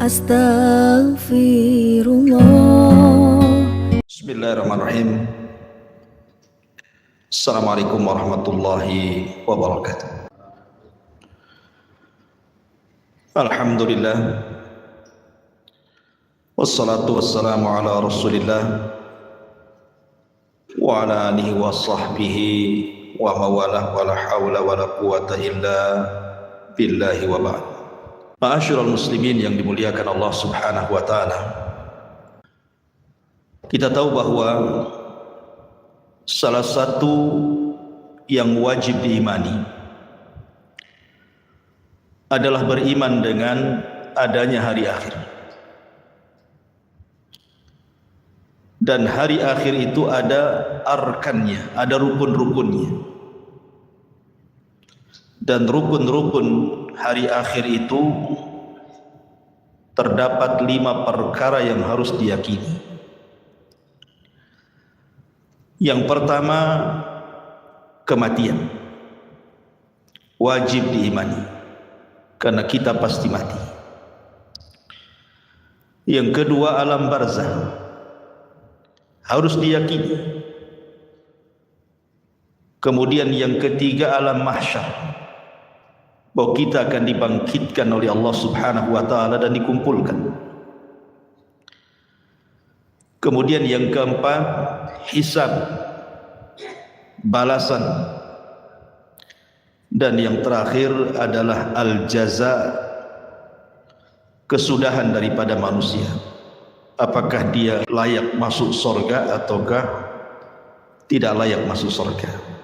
Astaghfirullah. Bismillahirrahmanirrahim. Assalamualaikum warahmatullahi wabarakatuh. Alhamdulillah, wassalatu wassalamu ala rasulillah wa ala alihi wa sahbihi wa mawalah wa la hawla wa la quwata illa billahi wa ba'd. Ma'asyiral muslimin yang dimuliakan Allah subhanahu wa ta'ala, kita tahu bahwa salah satu yang wajib diimani adalah beriman dengan adanya hari akhir. Dan hari akhir itu ada arkannya, ada rukun-rukunnya. Dan rukun-rukun hari akhir itu terdapat 5 perkara yang harus diyakini. Yang pertama, kematian wajib diimani karena kita pasti mati. Yang kedua, alam barzakh harus diyakini. Kemudian yang ketiga, alam mahsyar, bahwa kita akan dibangkitkan oleh Allah subhanahu wa ta'ala dan dikumpulkan. Kemudian yang keempat, hisab, balasan. Dan yang terakhir adalah al-jaza, kesudahan daripada manusia. Apakah dia layak masuk surga ataukah tidak layak masuk surga.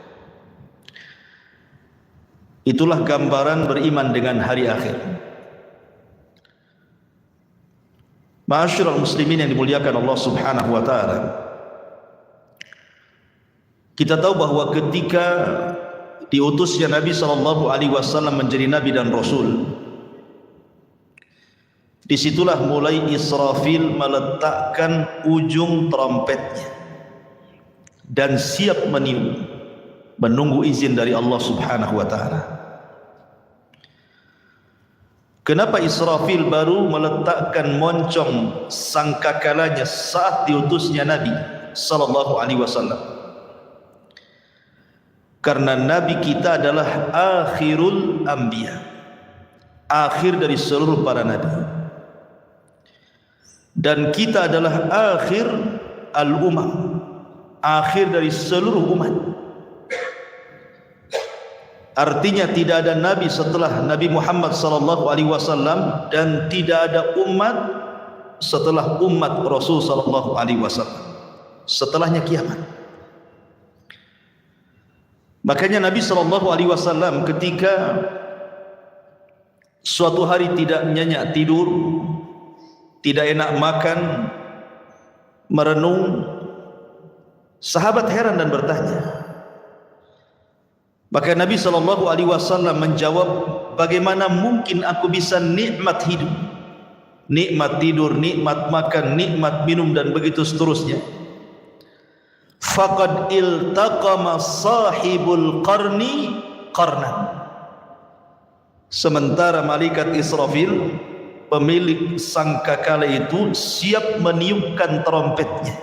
Itulah gambaran beriman dengan hari akhir. Ma'asyiral muslimin yang dimuliakan Allah subhanahu wa ta'ala, kita tahu bahwa ketika diutusnya Nabi SAW menjadi Nabi dan Rasul, disitulah mulai Israfil meletakkan ujung trompetnya dan siap meniup, menunggu izin dari Allah subhanahu wa ta'ala. Kenapa Israfil baru meletakkan moncong sangkakalanya saat diutusnya Nabi sallallahu alaihi wasallam? Karena Nabi kita adalah akhirul anbiya, akhir dari seluruh para nabi, dan kita adalah akhir al-umam, akhir dari seluruh umat. Artinya tidak ada nabi setelah Nabi Muhammad sallallahu alaihi wasallam dan tidak ada umat setelah umat Rasul sallallahu alaihi wasallam. Setelahnya kiamat. Makanya Nabi sallallahu alaihi wasallam ketika suatu hari tidak nyenyak tidur, tidak enak makan, merenung, sahabat heran dan bertanya. Maka Nabi sallallahu alaihi wasallam menjawab, bagaimana mungkin aku bisa nikmat hidup, nikmat tidur, nikmat makan, nikmat minum dan begitu seterusnya. Faqad iltaqama sahibul qarni qarnan. Sementara malaikat Israfil, pemilik sangkakala itu, siap meniupkan trompetnya.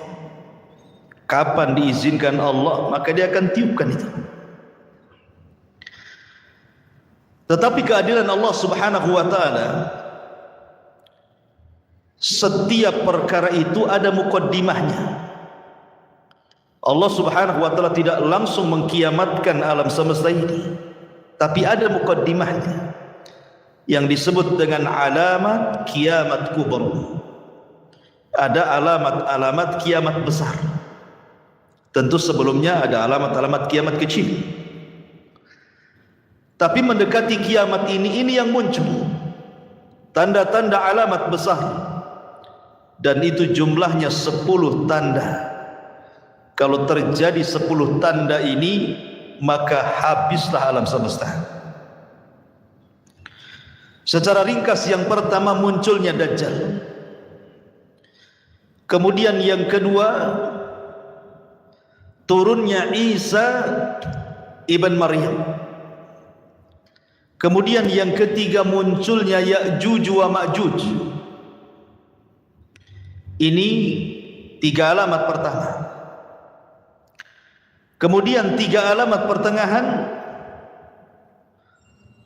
Kapan diizinkan Allah, maka dia akan tiupkan itu. Tetapi keadilan Allah subhanahu wa ta'ala, setiap perkara itu ada muqaddimahnya. Allah subhanahu wa ta'ala tidak langsung mengkiamatkan alam semesta ini, tapi ada muqaddimahnya yang disebut dengan alamat kiamat kubra. Ada alamat-alamat kiamat besar. Tentu sebelumnya ada alamat-alamat kiamat kecil. Tapi mendekati kiamat ini yang muncul tanda-tanda alamat besar, dan itu jumlahnya 10 tanda. Kalau terjadi 10 tanda ini, maka habislah alam semesta. Secara ringkas, yang pertama munculnya Dajjal. Kemudian yang kedua, turunnya Isa ibn Maryam. Kemudian yang ketiga, munculnya Ya'juj wa Ma'juj. Ini 3 alamat pertama. Kemudian 3 alamat pertengahan,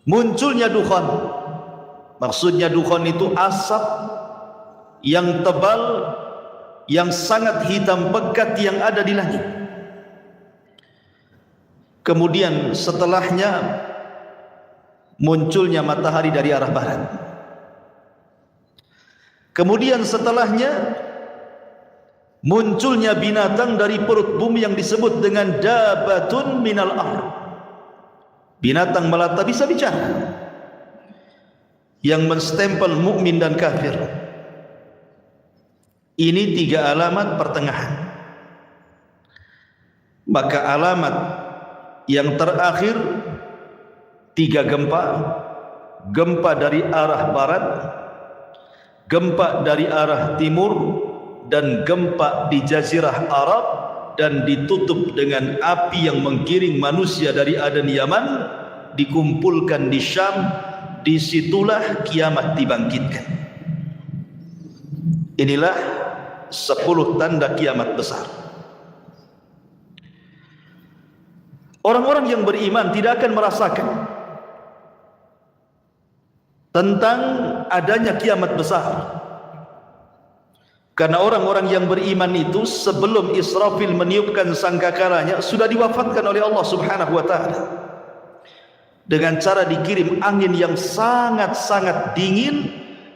munculnya dukhan. Maksudnya dukhan itu asap yang tebal, yang sangat hitam pekat yang ada di langit. Kemudian setelahnya munculnya matahari dari arah barat. Kemudian setelahnya munculnya binatang dari perut bumi yang disebut dengan dabatun minal ard. Binatang melata bisa bicara, yang menstempel mukmin dan kafir. Ini 3 alamat pertengahan. Maka alamat yang terakhir 3 gempa. Gempa dari arah barat, gempa dari arah timur, dan gempa di Jazirah Arab, dan ditutup dengan api yang menggiring manusia dari Aden Yaman, dikumpulkan di Syam. Disitulah kiamat dibangkitkan. Inilah 10 tanda kiamat besar. Orang-orang yang beriman tidak akan merasakan tentang adanya kiamat besar, karena orang-orang yang beriman itu sebelum Israfil meniupkan sangkakalanya sudah diwafatkan oleh Allah Subhanahu wa ta'ala dengan cara dikirim angin yang sangat-sangat dingin,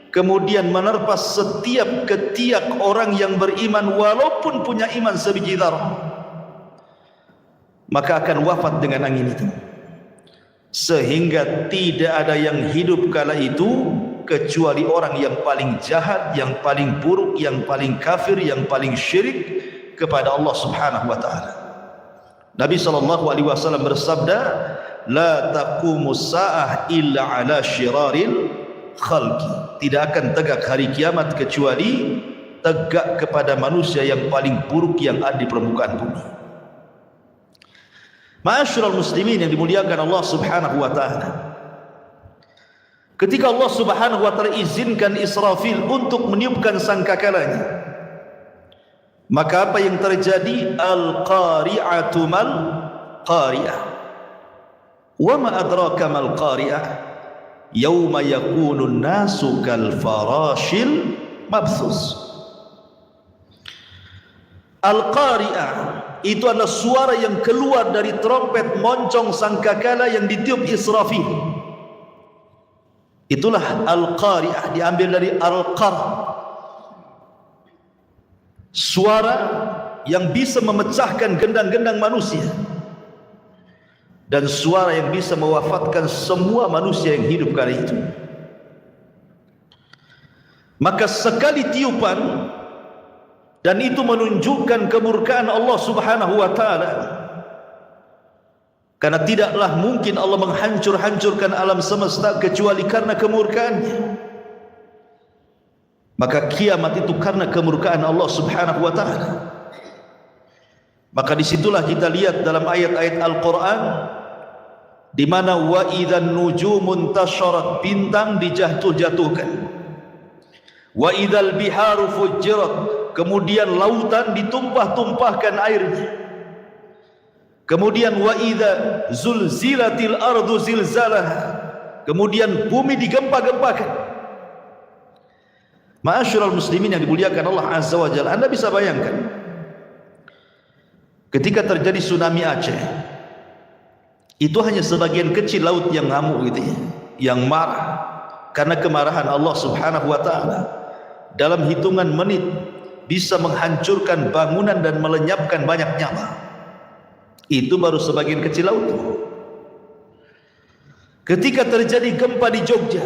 kemudian menerpa setiap ketiak orang yang beriman walaupun punya iman sebiji zarah, maka akan wafat dengan angin itu. Sehingga tidak ada yang hidup kala itu kecuali orang yang paling jahat, yang paling buruk, yang paling kafir, yang paling syirik kepada Allah Subhanahu wa ta'ala. Nabi SAW bersabda, la taqumus sa'ah illa ala syiraril khalqi. Tidak akan tegak hari kiamat kecuali tegak kepada manusia yang paling buruk yang ada di permukaan bumi. Ma'asyiral muslimin yang dimuliakan Allah Subhanahu wa ta'ala, ketika Allah Subhanahu wa ta'ala izinkan Israfil untuk meniupkan sangkakalanya, maka apa yang terjadi? Al-qari'atu mal qari'ah. Wa ma adraka mal qari'ah, yauma yakunun nasu kal farashil mabthus. Al-qari'ah itu adalah suara yang keluar dari trompet moncong sangkakala yang ditiup Israfil. Itulah al-qari'ah, diambil dari al-qar, suara yang bisa memecahkan gendang-gendang manusia, dan suara yang bisa mewafatkan semua manusia yang hidup kali itu. Maka sekali tiupan, dan itu menunjukkan kemurkaan Allah Subhanahu wa ta'ala, karena tidaklah mungkin Allah menghancur-hancurkan alam semesta kecuali karena kemurkaannya. Maka kiamat itu karena kemurkaan Allah Subhanahu wa ta'ala. Maka disitulah kita lihat dalam ayat-ayat Al-Quran, di mana wa idzan nujumun tasharat, bintang dijatuh-jatuhkan, wa idzal biharu fujirat, kemudian lautan ditumpah-tumpahkan airnya, kemudian wa idza zulzilatil ardu zilzalaha, kemudian bumi digempa-gempakan. Ma'asyiral muslimin yang dimuliakan Allah Azza wa Jalla, Anda bisa bayangkan ketika terjadi tsunami Aceh, itu hanya sebagian kecil laut yang ngamuk gitu ya, yang marah karena kemarahan Allah Subhanahu wa ta'ala. Dalam hitungan menit bisa menghancurkan bangunan dan melenyapkan banyak nyawa. Itu baru sebagian kecil laut. Ketika terjadi gempa di Jogja,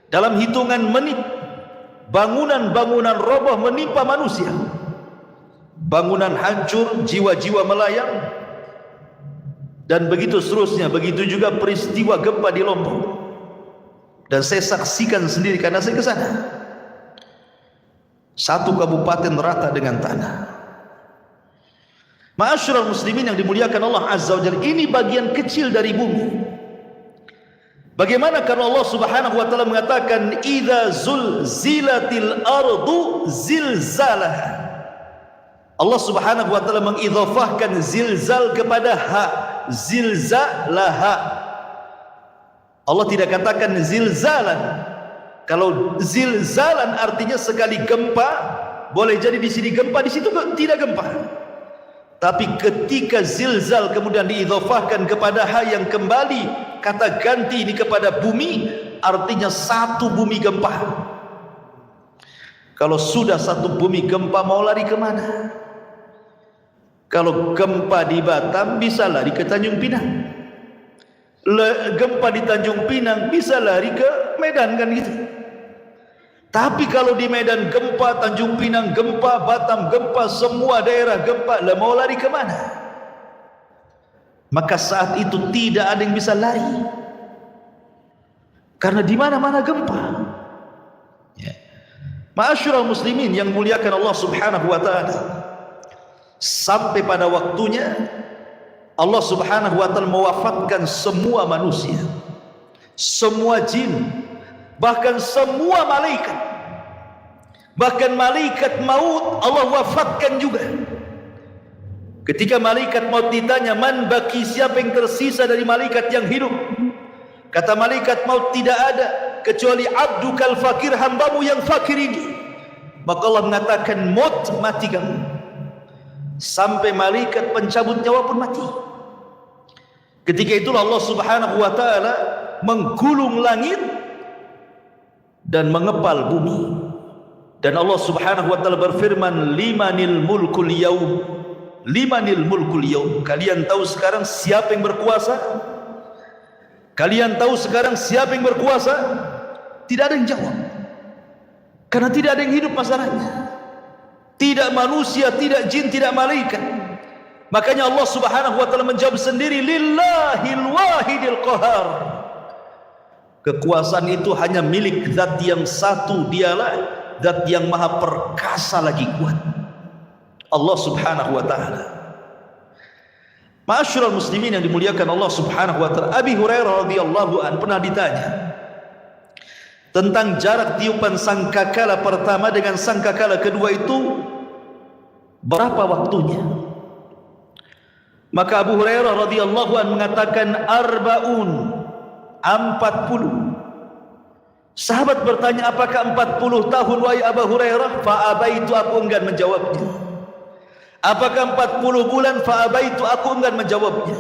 dalam hitungan menit bangunan-bangunan roboh menimpa manusia, bangunan hancur, jiwa-jiwa melayang, dan begitu seterusnya. Begitu juga peristiwa gempa di Lombok, dan saya saksikan sendiri karena saya ke sana. Satu kabupaten rata dengan tanah. Ma'asyiral muslimin yang dimuliakan Allah Azza wa Jalla, ini bagian kecil dari bumi. Bagaimana karena Allah Subhanahu wa taala mengatakan idza zulzilatil ardu zilzalaha. Allah Subhanahu wa taala mengidhafahkan zilzal kepada ha, zilzalaha. Allah tidak katakan zilzalan. Kalau zilzalan artinya sekali gempa, boleh jadi di sini gempa, di situ tidak gempa. Tapi ketika zilzal kemudian diidhafahkan kepada ha yang kembali kata ganti ini kepada bumi, artinya satu bumi gempa. Kalau sudah satu bumi gempa, mau lari kemana? Kalau gempa di Batam bisa lari ke Tanjung Pinang, gempa di Tanjung Pinang bisa lari ke Medan, kan gitu. Tapi kalau di Medan gempa, Tanjung Pinang gempa, Batam gempa, semua daerah gempa, lah mau lari kemana? Maka saat itu tidak ada yang bisa lari, karena di mana-mana gempa. Ya. Ma'asyiral muslimin yang muliakan Allah Subhanahu wa taala, sampai pada waktunya Allah Subhanahu wa taala mewafatkan semua manusia, semua jin, bahkan semua malaikat. Bahkan malaikat maut Allah wafatkan juga. Ketika malaikat maut ditanya, man baki, siapa yang tersisa dari malaikat yang hidup? Kata malaikat maut, tidak ada kecuali abdukal fakir, hambamu yang fakir ini. Maka Allah mengatakan, maut, mati kamu. Sampai malaikat pencabut nyawa pun mati. Ketika itulah Allah Subhanahu wa taala menggulung langit dan mengepal bumi. Dan Allah Subhanahu wa taala berfirman, limanil mulkul yaum, limanil mulkul yaum. Kalian tahu sekarang siapa yang berkuasa? Kalian tahu sekarang siapa yang berkuasa? Tidak ada yang jawab, karena tidak ada yang hidup masalahnya. Tidak manusia, tidak jin, tidak malaikat. Makanya Allah Subhanahu wa taala menjawab sendiri, lillahil wahidil qahar. Kekuasaan itu hanya milik zat yang satu, dialah zat yang maha perkasa lagi kuat, Allah Subhanahu wa taala. Ma'asyiral muslimin yang dimuliakan Allah Subhanahu wa taala, Abi Hurairah radhiyallahu an pernah ditanya tentang jarak tiupan sangkakala pertama dengan sangkakala kedua itu berapa waktunya. Maka Abu Hurairah radhiyallahu an mengatakan 40. Sahabat bertanya, apakah 40 tahun wahai Abu Hurairah? Fa'abaitu, aku enggan menjawabnya. Apakah 40 bulan? Fa'abaitu, aku enggan menjawabnya.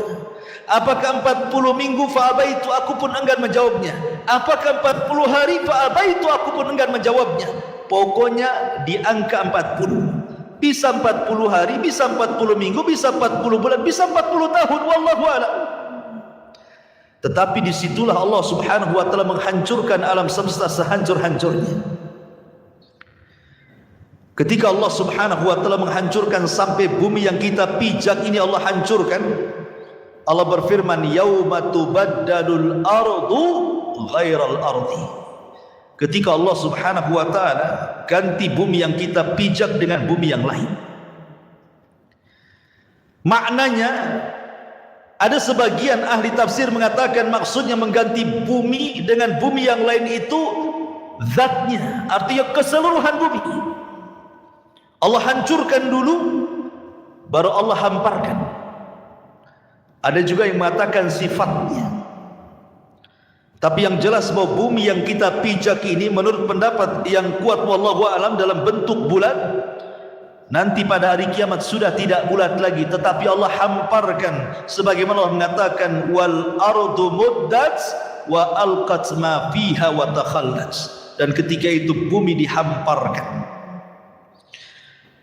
Apakah 40 minggu? Fa'abaitu, aku pun enggan menjawabnya. Apakah 40 hari? Fa'abaitu, aku pun enggan menjawabnya. Pokoknya di angka 40. Bisa 40 hari, bisa 40 minggu, bisa 40 bulan, bisa 40 tahun, wallahu a'lam. Tetapi disitulah Allah Subhanahu wa taala menghancurkan alam semesta sehancur-hancurnya. Ketika Allah Subhanahu wa taala menghancurkan sampai bumi yang kita pijak ini Allah hancurkan, Allah berfirman, yauma tubaddalul ardu ghairal ardi. Ketika Allah Subhanahu wa taala ganti bumi yang kita pijak dengan bumi yang lain. Maknanya, ada sebagian ahli tafsir mengatakan maksudnya mengganti bumi dengan bumi yang lain itu zatnya, artinya keseluruhan bumi. Allah hancurkan dulu, baru Allah hamparkan. Ada juga yang mengatakan sifatnya. Tapi yang jelas bahwa bumi yang kita pijak ini menurut pendapat yang kuat wallahu a'lam dalam bentuk bulat, nanti pada hari kiamat sudah tidak bulat lagi, tetapi Allah hamparkan sebagaimana Allah mengatakan wal ardu muddat wa alqat ma fiha wa takhallat. Dan ketika itu bumi dihamparkan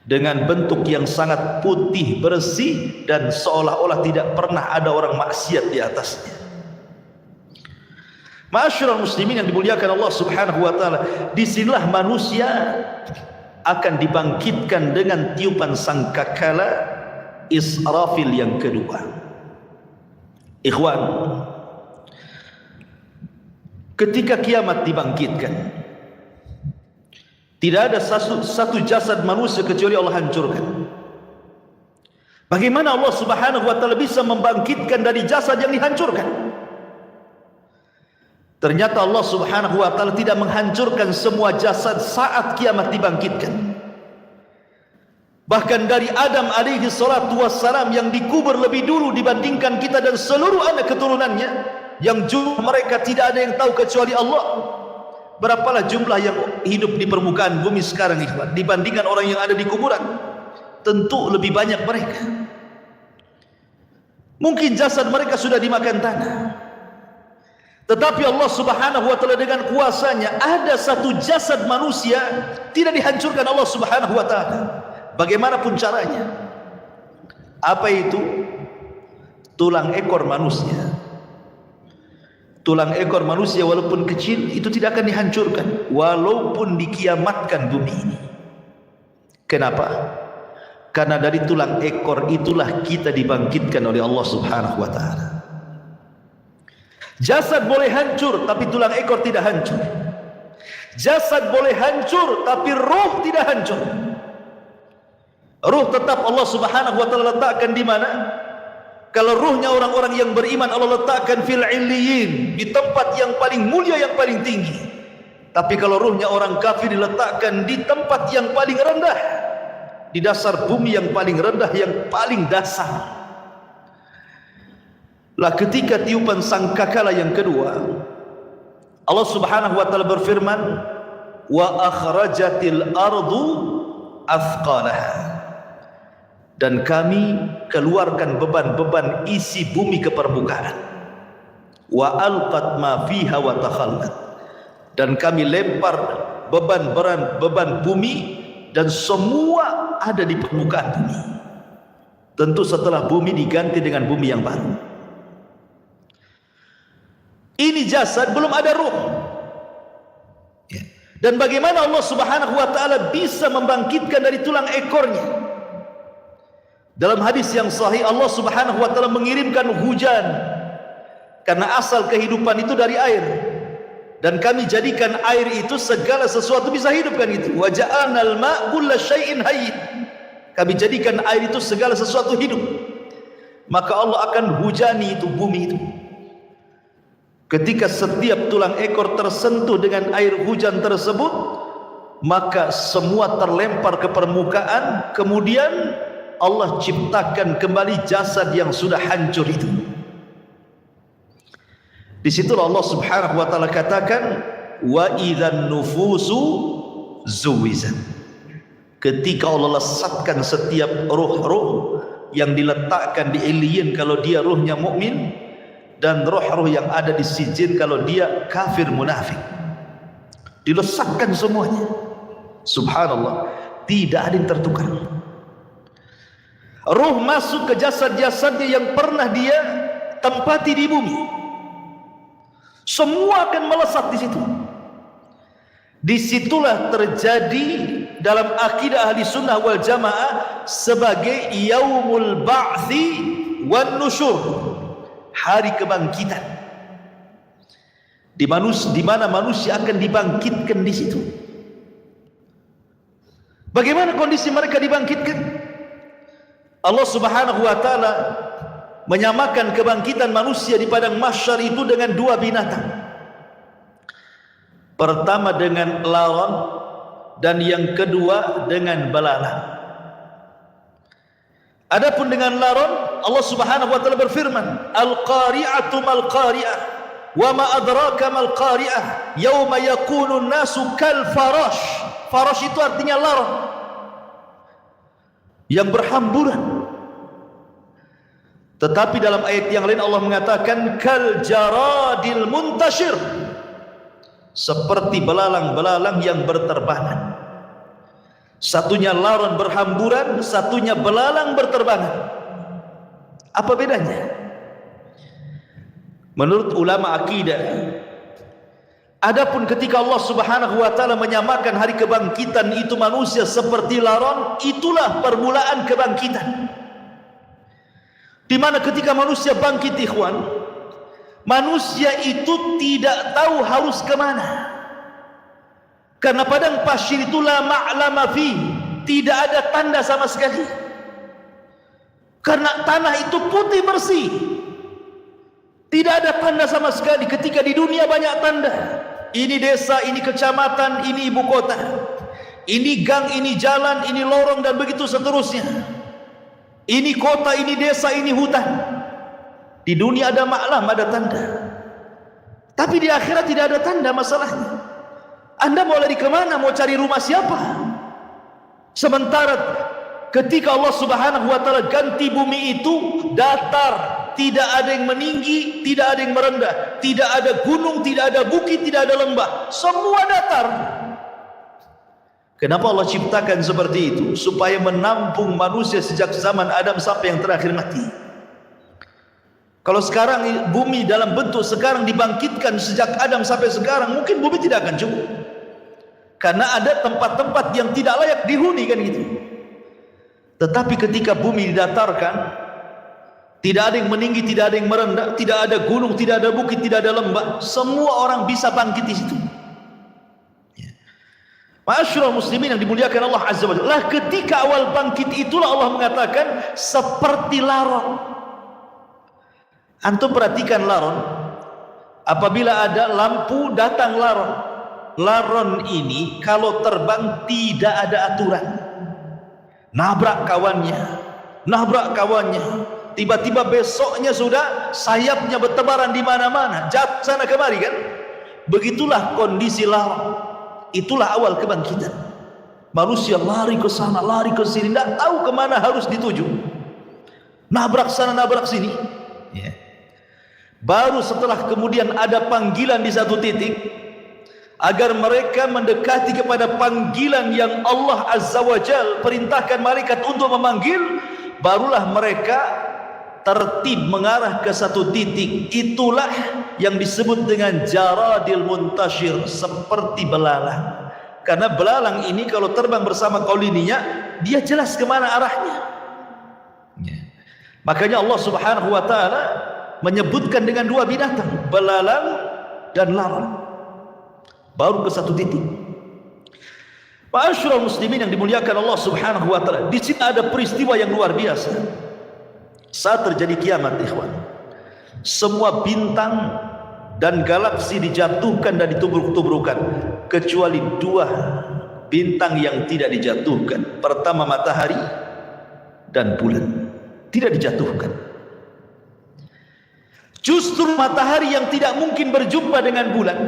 dengan bentuk yang sangat putih bersih dan seolah-olah tidak pernah ada orang maksiat di atasnya. Ma'asyiral muslimin yang dimuliakan Allah Subhanahu wa taala, disinilah manusia akan dibangkitkan dengan tiupan sangkakala Israfil yang kedua. Ikhwan, ketika kiamat dibangkitkan, tidak ada satu jasad manusia kecuali Allah hancurkan. Bagaimana Allah Subhanahu wa taala bisa membangkitkan dari jasad yang dihancurkan? Ternyata Allah Subhanahu wa taala tidak menghancurkan semua jasad saat kiamat dibangkitkan. Bahkan dari Adam alaihi salatu wassalam yang dikubur lebih dulu dibandingkan kita dan seluruh anak keturunannya, yang jumlah mereka tidak ada yang tahu kecuali Allah. Berapalah jumlah yang hidup di permukaan bumi sekarang ikhwan dibandingkan orang yang ada di kuburan? Tentu lebih banyak mereka. Mungkin jasad mereka sudah dimakan tanah, tetapi Allah Subhanahu wa taala dengan kuasanya ada satu jasad manusia tidak dihancurkan Allah Subhanahu wa taala. Bagaimanapun caranya. Apa itu? Tulang ekor manusia. Tulang ekor manusia walaupun kecil itu tidak akan dihancurkan walaupun dikiamatkan bumi ini. Kenapa? Karena dari tulang ekor itulah kita dibangkitkan oleh Allah Subhanahu wa taala. Jasad boleh hancur tapi tulang ekor tidak hancur. Jasad boleh hancur tapi roh tidak hancur. Ruh tetap Allah Subhanahu wa taala letakkan di mana? Kalau ruhnya orang-orang yang beriman Allah letakkan fil illiyin, di tempat yang paling mulia, yang paling tinggi. Tapi kalau ruhnya orang kafir diletakkan di tempat yang paling rendah, di dasar bumi yang paling rendah, yang paling dasar. Lah ketika tiupan sangkakala yang kedua, Allah Subhanahu wa taala berfirman, wa akhrajatil ardu athqalaha. Dan kami keluarkan beban-beban isi bumi ke permukaan. Wa alqat ma fiha wa takhallat. Dan kami lempar beban bumi dan semua ada di permukaan bumi. Tentu setelah bumi diganti dengan bumi yang baru. Ini jasad, belum ada ruh. Dan bagaimana Allah Subhanahu wa taala bisa membangkitkan dari tulang ekornya? Dalam hadis yang sahih Allah Subhanahu wa taala mengirimkan hujan karena asal kehidupan itu dari air, dan kami jadikan air itu segala sesuatu bisa hidup kan itu. Wa ja'alnal ma' kulla syai'in hayy. Kami jadikan air itu segala sesuatu hidup. Maka Allah akan hujani itu bumi itu. Ketika setiap tulang ekor tersentuh dengan air hujan tersebut, maka semua terlempar ke permukaan, kemudian Allah ciptakan kembali jasad yang sudah hancur itu. Di situ Allah Subhanahu wa taala katakan, wa idzan nufusu zuwizat. Ketika Allah lesatkan setiap ruh-ruh yang diletakkan di illiyin kalau dia ruhnya mukmin, dan roh-roh yang ada di sijin kalau dia kafir munafik. Dilesatkan semuanya. Subhanallah, tidak ada yang tertukar. Ruh masuk ke jasad-jasadnya yang pernah dia tempati di bumi. Semua akan melesat di situ. Disitulah terjadi dalam akidah ahli sunnah wal jamaah sebagai yaumul ba'thi wan nusyur, hari kebangkitan. Di mana manusia akan dibangkitkan di situ. Bagaimana kondisi mereka dibangkitkan? Allah Subhanahu wa taala menyamakan kebangkitan manusia di padang mahsyar itu dengan dua binatang. Pertama dengan laron, dan yang kedua dengan belalang. Adapun dengan laron, Allah Subhanahu wa taala berfirman, al-qari'atu mal-qari'ah wa ma adraka mal-qari'ah yauma yakunu an-nasu kal farash. Farash itu artinya laron yang berhamburan. Tetapi dalam ayat yang lain Allah mengatakan kal jaradil muntashir, seperti belalang-belalang yang berterbangan. Satunya laron berhamburan, satunya belalang berterbangan. Apa bedanya? Menurut ulama akidah, adapun ketika Allah Subhanahu wa taala menyamakan hari kebangkitan itu manusia seperti laron, itulah permulaan kebangkitan. Di mana ketika manusia bangkit ikhwan, manusia itu tidak tahu harus kemana. Karena padang pasir itu la ma'lama fi, tidak ada tanda sama sekali. Karena tanah itu putih bersih, Tidak ada tanda sama sekali. Ketika di dunia banyak tanda. Ini desa, ini kecamatan, ini ibu kota. Ini gang, ini jalan, ini lorong, dan begitu seterusnya. Ini kota, ini desa, ini hutan. Di dunia ada maklam, ada tanda. Tapi di akhirat tidak ada tanda masalahnya. Anda mau lari kemana? Mau cari rumah siapa? Sementara ketika Allah Subhanahu wa ta'ala ganti bumi itu datar, tidak ada yang meninggi, tidak ada yang merendah, tidak ada gunung, tidak ada bukit, tidak ada lembah, semua datar. Kenapa Allah ciptakan seperti itu? Supaya menampung manusia sejak zaman Adam sampai yang terakhir mati. Kalau sekarang bumi dalam bentuk sekarang dibangkitkan sejak Adam sampai sekarang, mungkin bumi tidak akan cukup. Karena ada tempat-tempat yang tidak layak dihuni, kan gitu. Tetapi ketika bumi didatarkan, tidak ada yang meninggi, tidak ada yang merendah, tidak ada gunung, tidak ada bukit, tidak ada lembah, semua orang bisa bangkit di situ. Ma'asyiral muslimin yang dimuliakan Allah Azza wa Jalla, ketika awal bangkit itulah Allah mengatakan seperti laron. Antum perhatikan laron, apabila ada lampu datang laron. Laron ini kalau terbang tidak ada aturan. Nabrak kawannya, tiba-tiba besoknya sudah sayapnya bertebaran di mana-mana, jatuh sana kemari, kan? Begitulah kondisi laron. Itulah awal kebangkitan. Manusia lari ke sana, lari ke sini, tidak tahu kemana harus dituju. Nabrak sana, nabrak sini. Baru setelah kemudian ada panggilan di satu titik, agar mereka mendekati kepada panggilan yang Allah Azza wa Jal perintahkan malaikat untuk memanggil, barulah mereka tertib mengarah ke satu titik. Itulah yang disebut dengan jaradil muntashir, seperti belalang. Karena belalang ini kalau terbang bersama koloninya, dia jelas kemana arahnya. Makanya Allah Subhanahu wa ta'ala menyebutkan dengan dua binatang, belalang dan laron. Baru ke satu titik. Ma'asyiral muslimin yang dimuliakan Allah Subhanahu wa ta'ala, di sini ada peristiwa yang luar biasa. Saat terjadi kiamat, ikhwan, semua bintang dan galaksi dijatuhkan dan ditubruk-tubrukan, kecuali dua bintang yang tidak dijatuhkan. Pertama matahari dan bulan tidak dijatuhkan. Justru matahari yang tidak mungkin berjumpa dengan bulan.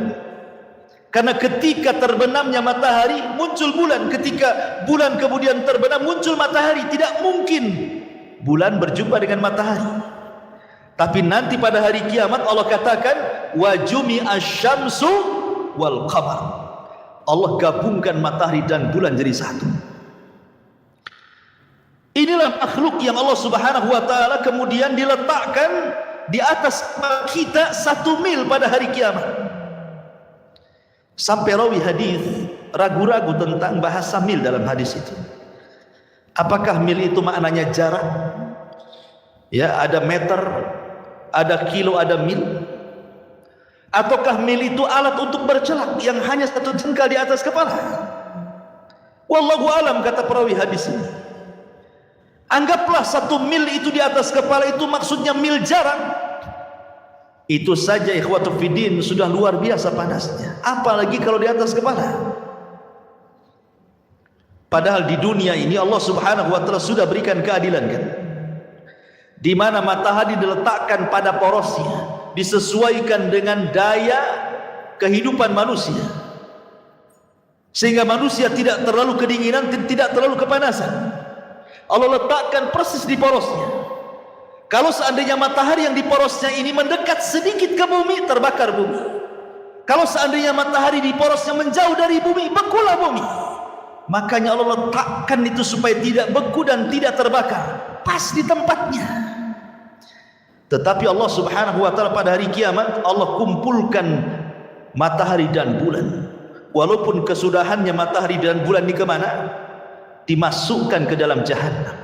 Karena ketika terbenamnya matahari muncul bulan, ketika bulan kemudian terbenam muncul matahari. Tidak mungkin bulan berjumpa dengan matahari. Tapi nanti pada hari kiamat Allah katakan wa jumi'asy syamsu wal qamar. Allah gabungkan matahari dan bulan jadi satu. Inilah makhluk yang Allah Subhanahu wa ta'ala kemudian diletakkan di atas kita 1 mil pada hari kiamat. Sampai rawi hadis ragu-ragu tentang bahasa mil dalam hadis itu. Apakah mil itu maknanya jarak? Ya, ada meter, ada kilo, ada mil. Ataukah mil itu alat untuk bercelak yang hanya 1 jengkal di atas kepala? Wallahu alam, kata perawi hadis ini. Anggaplah 1 mil itu di atas kepala itu maksudnya mil jarak. Itu saja ikhwatu fiddin sudah luar biasa panasnya, apalagi kalau di atas kepala. Padahal di dunia ini Allah Subhanahu wa ta'ala sudah berikan keadilan, kan? Di mana matahari diletakkan pada porosnya, disesuaikan dengan daya kehidupan manusia, sehingga manusia tidak terlalu kedinginan, tidak terlalu kepanasan. Allah letakkan persis di porosnya. Kalau seandainya matahari yang di porosnya ini mendekat sedikit ke bumi, terbakar bumi. Kalau seandainya matahari di porosnya menjauh dari bumi, bekulah bumi. Makanya Allah letakkan itu supaya tidak beku dan tidak terbakar, pas di tempatnya. Tetapi Allah Subhanahu wa ta'ala pada hari kiamat Allah kumpulkan matahari dan bulan. Walaupun kesudahannya matahari dan bulan ini kemana? Dimasukkan ke dalam jahannam.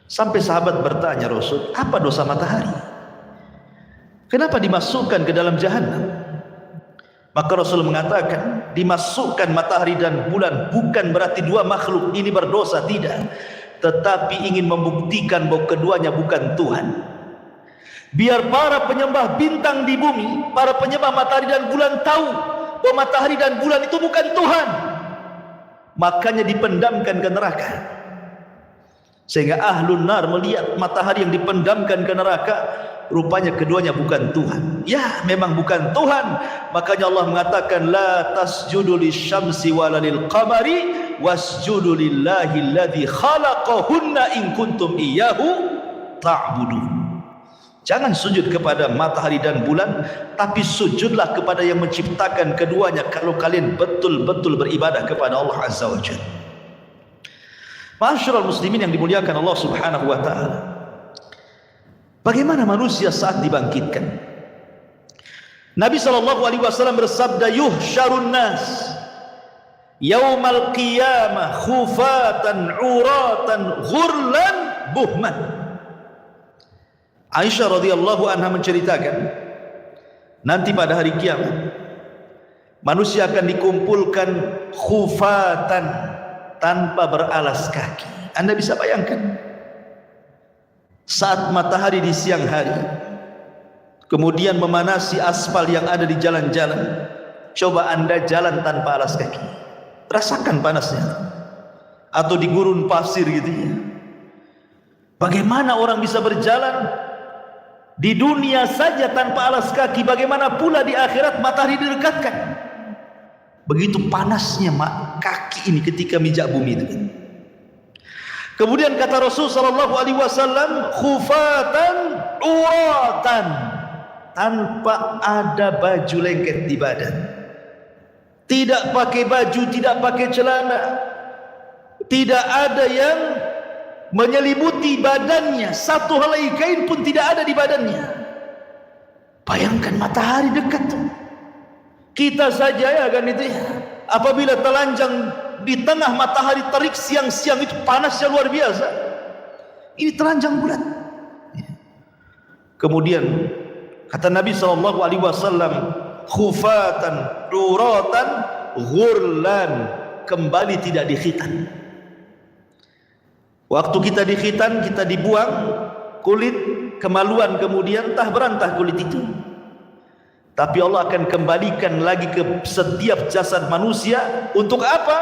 Sampai sahabat bertanya, Rasul, apa dosa matahari? Kenapa dimasukkan ke dalam jahannam? Maka Rasul mengatakan, dimasukkan matahari dan bulan bukan berarti dua makhluk ini berdosa, tidak. Tetapi ingin membuktikan bahwa keduanya bukan Tuhan. Biar para penyembah bintang di bumi, para penyembah matahari dan bulan tahu bahwa matahari dan bulan itu bukan Tuhan. Makanya dipendamkan ke neraka. Sehingga ahlun nar melihat matahari yang dipendamkan ke neraka, rupanya keduanya bukan Tuhan. Ya, memang bukan Tuhan. Makanya Allah mengatakan la tasjudu lisyamsi wala lilqamari wasjudu lillahi alladzi khalaqahunna in kuntum iyyahu ta'budun. Jangan sujud kepada matahari dan bulan, tapi sujudlah kepada yang menciptakan keduanya kalau kalian betul-betul beribadah kepada Allah Azza wa Jalla. Ma'asyiral muslimin yang dimuliakan Allah Subhanahu wa taala. Bagaimana manusia saat dibangkitkan? Nabi sallallahu alaihi wasallam bersabda, yuhsyarun nas yaumal qiyamah khufatan uratan ghurlan buhman. Aisyah radhiyallahu anha menceritakan, nanti pada hari kiamat manusia akan dikumpulkan khufatan, tanpa beralas kaki. Anda bisa bayangkan saat matahari di siang hari kemudian memanasi aspal yang ada di jalan-jalan. Coba Anda jalan tanpa alas kaki, rasakan panasnya. Atau di gurun pasir gitu ya. Bagaimana orang bisa berjalan di dunia saja tanpa alas kaki, bagaimana pula di akhirat matahari didekatkan. Begitu panasnya kaki ini ketika mijak bumi itu. Kemudian kata Rasul sallallahu alaihi wasallam, khufatan uratan, tanpa ada baju lengket di badan. Tidak pakai baju, tidak pakai celana. Tidak ada yang menyelimuti badannya, satu helai kain pun tidak ada di badannya. Bayangkan matahari dekat tuh. Kita saja ya kan itu ya, apabila telanjang di tengah matahari terik siang-siang itu panasnya luar biasa. Ini telanjang bulat. Kemudian kata Nabi sallallahu alaihi wasallam, khufatan uratan ghurlan, kembali tidak dikhitan. Waktu kita dikhitan, kita dibuang kulit, kemaluan kemudian entah berantah kulit itu. Tapi Allah akan kembalikan lagi ke setiap jasad manusia. Untuk apa?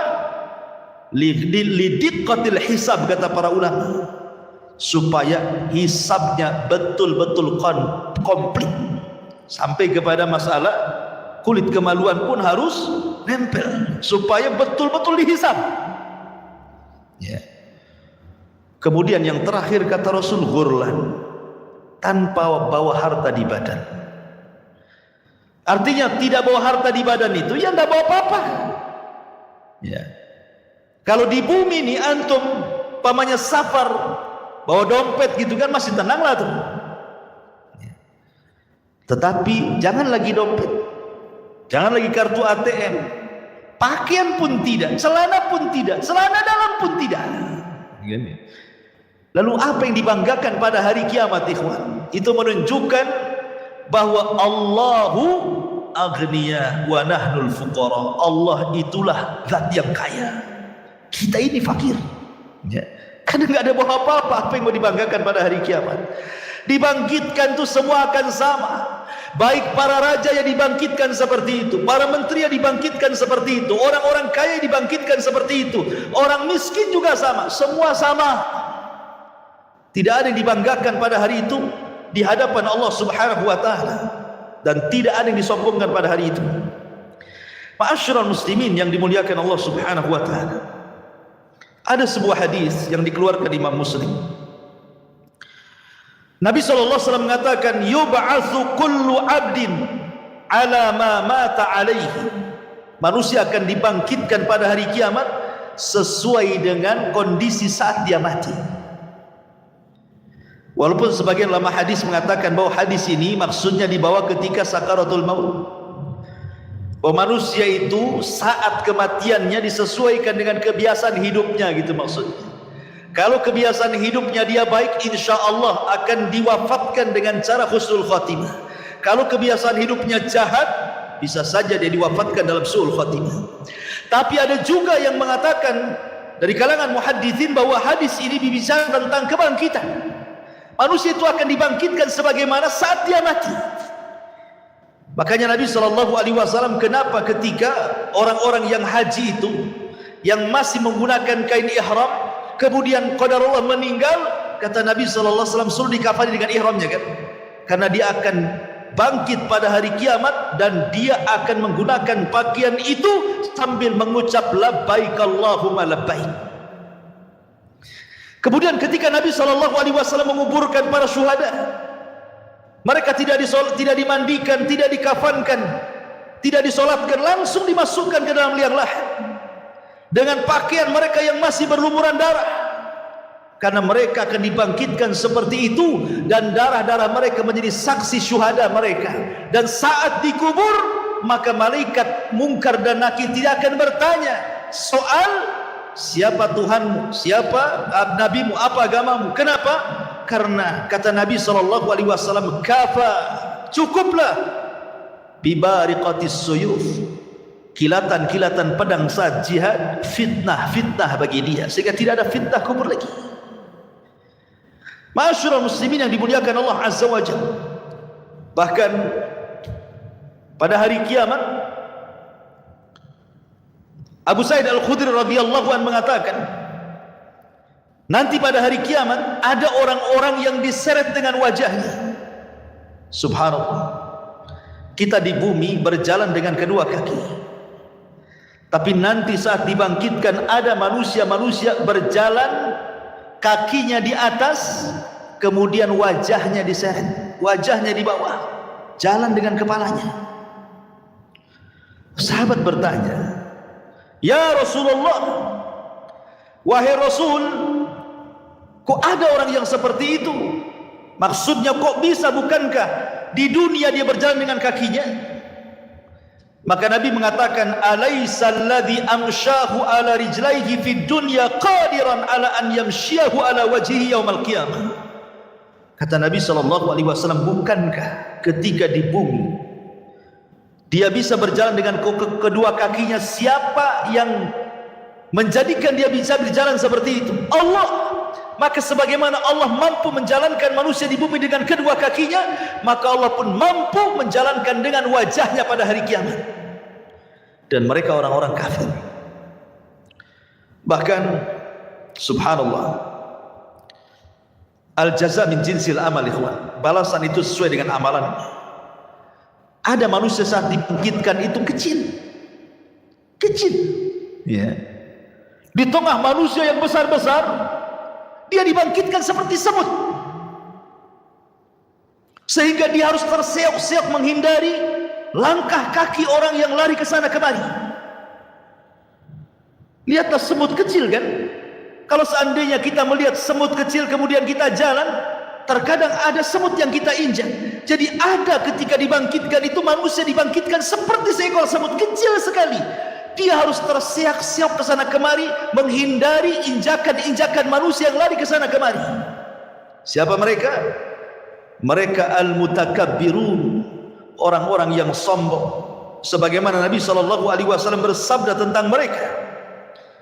Lidiqqatil hisab, kata para ulama, supaya hisabnya betul-betul komplit. Sampai kepada masalah kulit kemaluan pun harus nempel, supaya betul-betul dihisab ya. Kemudian yang terakhir kata Rasul, ghurlan, tanpa bawa harta di badan. Artinya tidak bawa harta di badan itu ya tidak bawa apa-apa ya. Kalau di bumi nih antum pamannya safar bawa dompet gitu kan masih tenang lah tuh ya. Tetapi jangan lagi dompet, jangan lagi kartu ATM, pakaian pun tidak, celana pun tidak, celana dalam pun tidak. Lalu apa yang dibanggakan pada hari kiamat ikhwan? Itu menunjukkan bahwa Allahu aghniya wa nahnul fuqara. Allah itulah zat yang kaya, kita ini fakir ya. Karena nggak ada bawa apa-apa. Apa yang mau dibanggakan pada hari kiamat? Dibangkitkan tuh semua akan sama. Baik para raja yang dibangkitkan seperti itu, para menteri yang dibangkitkan seperti itu, orang-orang kaya yang dibangkitkan seperti itu, orang miskin juga sama, semua sama. Tidak ada yang dibanggakan pada hari itu di hadapan Allah Subhanahu wa taala, dan tidak ada yang disombongkan pada hari itu. Ma'asyiral muslimin yang dimuliakan Allah Subhanahu wa taala, ada sebuah hadis yang dikeluarkan Imam Muslim. Nabi sallallahu alaihi wasallam mengatakan, yub'atsu kullu 'abdin 'ala ma mata 'alaihi. Manusia akan dibangkitkan pada hari kiamat sesuai dengan kondisi saat dia mati. Walaupun sebagian ulama hadis mengatakan bahwa hadis ini maksudnya dibawa ketika sakaratul maut, bahwa manusia itu saat kematiannya disesuaikan dengan kebiasaan hidupnya gitu maksudnya. Kalau kebiasaan hidupnya dia baik, insya Allah akan diwafatkan dengan cara husnul khatimah. Kalau kebiasaan hidupnya jahat, bisa saja dia diwafatkan dalam su'ul khatimah. Tapi ada juga yang mengatakan dari kalangan muhadditsin bahwa hadis ini berbicara tentang kebangkitan. Manusia itu akan dibangkitkan sebagaimana saat dia mati. Makanya Nabi SAW, kenapa ketika orang-orang yang haji itu, yang masih menggunakan kain ihram, kemudian qadarullah meninggal, kata Nabi SAW, suruh dikafani dengan ihramnya kan? Karena dia akan bangkit pada hari kiamat dan dia akan menggunakan pakaian itu sambil mengucap labbaik Allahumma labbaik. Kemudian ketika Nabi SAW menguburkan para syuhada, mereka tidak dimandikan, tidak dikafankan, tidak disolatkan, langsung dimasukkan ke dalam liang lahat dengan pakaian mereka yang masih berlumuran darah, karena mereka akan dibangkitkan seperti itu dan darah-darah mereka menjadi saksi syuhada mereka. Dan saat dikubur, maka malaikat Munkar dan Nakir tidak akan bertanya soal siapa Tuhanmu, siapa nabimu, apa agamamu. Kenapa? Karena kata Nabi SAW, kafa, cukuplah bibariqatis suyuf, kilatan-kilatan pedang saat jihad, fitnah bagi dia, sehingga tidak ada fitnah kubur lagi. Ma'asyiral muslimin yang dimuliakan Allah Azza wa Jalla, bahkan pada hari kiamat Abu Sa'id Al-Khudri radhiyallahu anhu mengatakan, nanti pada hari kiamat ada orang-orang yang diseret dengan wajahnya. Subhanallah, kita di bumi berjalan dengan kedua kaki, tapi nanti saat dibangkitkan ada manusia-manusia berjalan kakinya di atas, kemudian wajahnya diseret, wajahnya di bawah, jalan dengan kepalanya. Sahabat bertanya, ya Rasulullah, wahai Rasul, kok ada orang yang seperti itu? Maksudnya kok bisa, bukankah di dunia dia berjalan dengan kakinya? Maka Nabi mengatakan, alaysa alladhi amshahu ala rijlaihi fid dunya qadiran ala an yamshiyahu ala wajhihi yaumal qiyamah. Kata Nabi SAW, bukankah ketika di bumi dia bisa berjalan dengan kedua kakinya? Siapa yang menjadikan dia bisa berjalan seperti itu? Allah. Maka sebagaimana Allah mampu menjalankan manusia di bumi dengan kedua kakinya, maka Allah pun mampu menjalankan dengan wajahnya pada hari kiamat. Dan mereka orang-orang kafir. Bahkan subhanallah, al-jaza min jinsil amal, ikhwan, balasan itu sesuai dengan amalannya. Ada manusia saat dibangkitkan itu kecil, ya. Di tengah manusia yang besar-besar, dia dibangkitkan seperti semut, sehingga dia harus terseok-seok menghindari langkah kaki orang yang lari ke sana kemari. Lihatlah semut kecil kan. Kalau seandainya kita melihat semut kecil kemudian kita jalan, terkadang ada semut yang kita injak. Jadi ada ketika dibangkitkan itu, manusia dibangkitkan seperti seekor semut kecil sekali. Dia harus terseok-seok ke sana kemari menghindari injakan-injakan manusia yang lari ke sana kemari. Siapa mereka? Mereka al-mutakabbirun, orang-orang yang sombong. Sebagaimana Nabi SAW bersabda tentang mereka,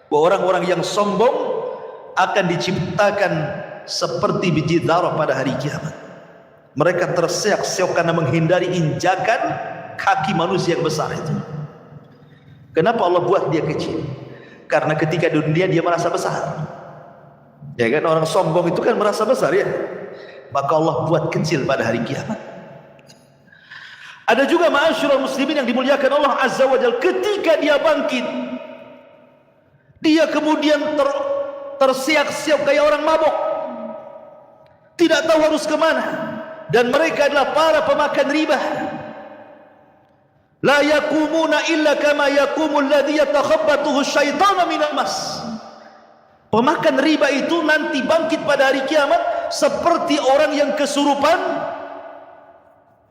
bahwa orang-orang yang sombong akan diciptakan seperti biji zarah pada hari kiamat. Mereka terseok-seok karena menghindari injakan kaki manusia yang besar itu. Kenapa Allah buat dia kecil? Karena ketika di dunia dia merasa besar, ya kan, orang sombong itu kan merasa besar ya. Maka Allah buat kecil pada hari kiamat. Ada juga ma'asyiral muslimin yang dimuliakan Allah Azza wa Jalla, ketika dia bangkit, dia kemudian terseok-seok kayak orang mabok, tidak tahu harus kemana. Dan mereka adalah para pemakan riba. La yakumuna illa kama yakumul ladzi yatakhabbathu syaitanu minal mas. Pemakan riba itu nanti bangkit pada hari kiamat seperti orang yang kesurupan,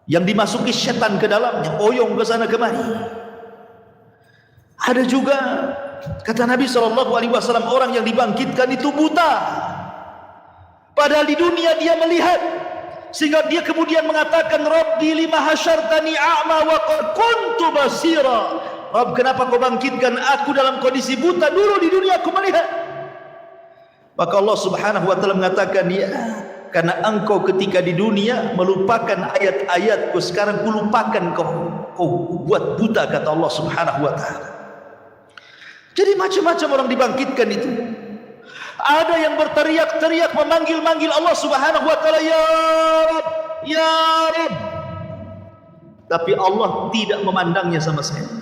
yang dimasuki setan ke dalamnya, oyong ke sana kemari. Ada juga kata Nabi SAW, orang yang dibangkitkan itu buta, padahal di dunia dia melihat, sehingga dia kemudian mengatakan, Rabbi lima hasyartani a'ma wa qad kuntu basira. Rabb, kenapa kau bangkitkan aku dalam kondisi buta? Dulu di dunia aku melihat. Maka Allah Subhanahu wa taala mengatakan, ya, karena engkau ketika di dunia melupakan ayat-ayatku, sekarang kulupakan kau buat buta, kata Allah Subhanahu wa ta'ala. Jadi macam-macam orang dibangkitkan itu. Ada yang berteriak-teriak memanggil-manggil Allah Subhanahu wa ta'ala, ya Rabb, ya Rabb, tapi Allah tidak memandangnya sama sekali.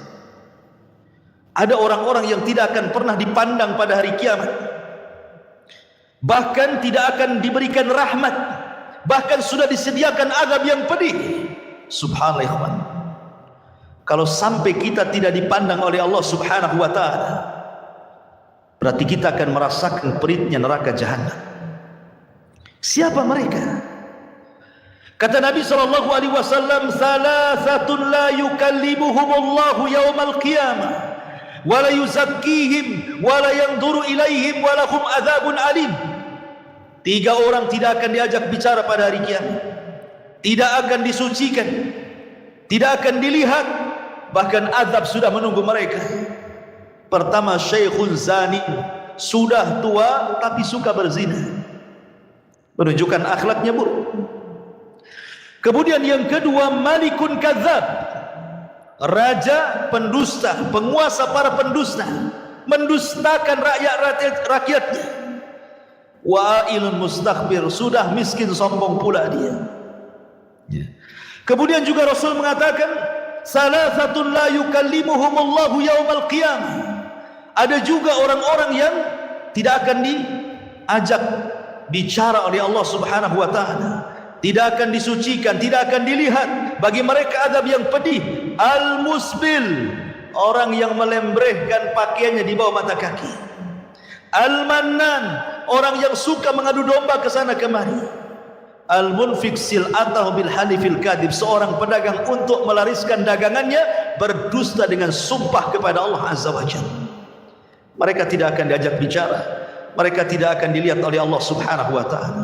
Ada orang-orang yang tidak akan pernah dipandang pada hari kiamat, bahkan tidak akan diberikan rahmat, bahkan sudah disediakan azab yang pedih. Subhanallah ikhwan, kalau sampai kita tidak dipandang oleh Allah Subhanahu wa ta'ala, berarti kita akan merasakan peritnya neraka jahanam. Siapa mereka? Kata Nabi SAW, salasatun la yukallimuhumullahu yawmal qiyamah wa la yuzakkihim wa la yanzuru ilaihim wa lahum adzabun alim. 3 orang tidak akan diajak bicara pada hari kiamat, tidak akan disucikan, tidak akan dilihat, bahkan azab sudah menunggu mereka. Pertama, syekhun zani, sudah tua tapi suka berzina, menunjukkan akhlaknya buruk. Kemudian yang kedua, malikun kadzab, raja pendusta, penguasa para pendusta, mendustakan rakyatnya. Wa'ilun mustakhbir, sudah miskin sombong pula dia. Kemudian juga Rasul mengatakan, salasatun la yukallimuhumullahu yaumal qiyamah. Ada juga orang-orang yang tidak akan diajak bicara oleh Allah Subhanahu wa ta'ala, tidak akan disucikan, tidak akan dilihat, bagi mereka azab yang pedih. Al-musbil, orang yang melembrehkan pakaiannya di bawah mata kaki. Al-mannan, orang yang suka mengadu domba ke sana kemari. Al-munfiq sil'atahu bil halifil kadhib, seorang pedagang untuk melariskan dagangannya berdusta dengan sumpah kepada Allah Azza wa Jalla. Mereka tidak akan diajak bicara, mereka tidak akan dilihat oleh Allah Subhanahu wa ta'ala.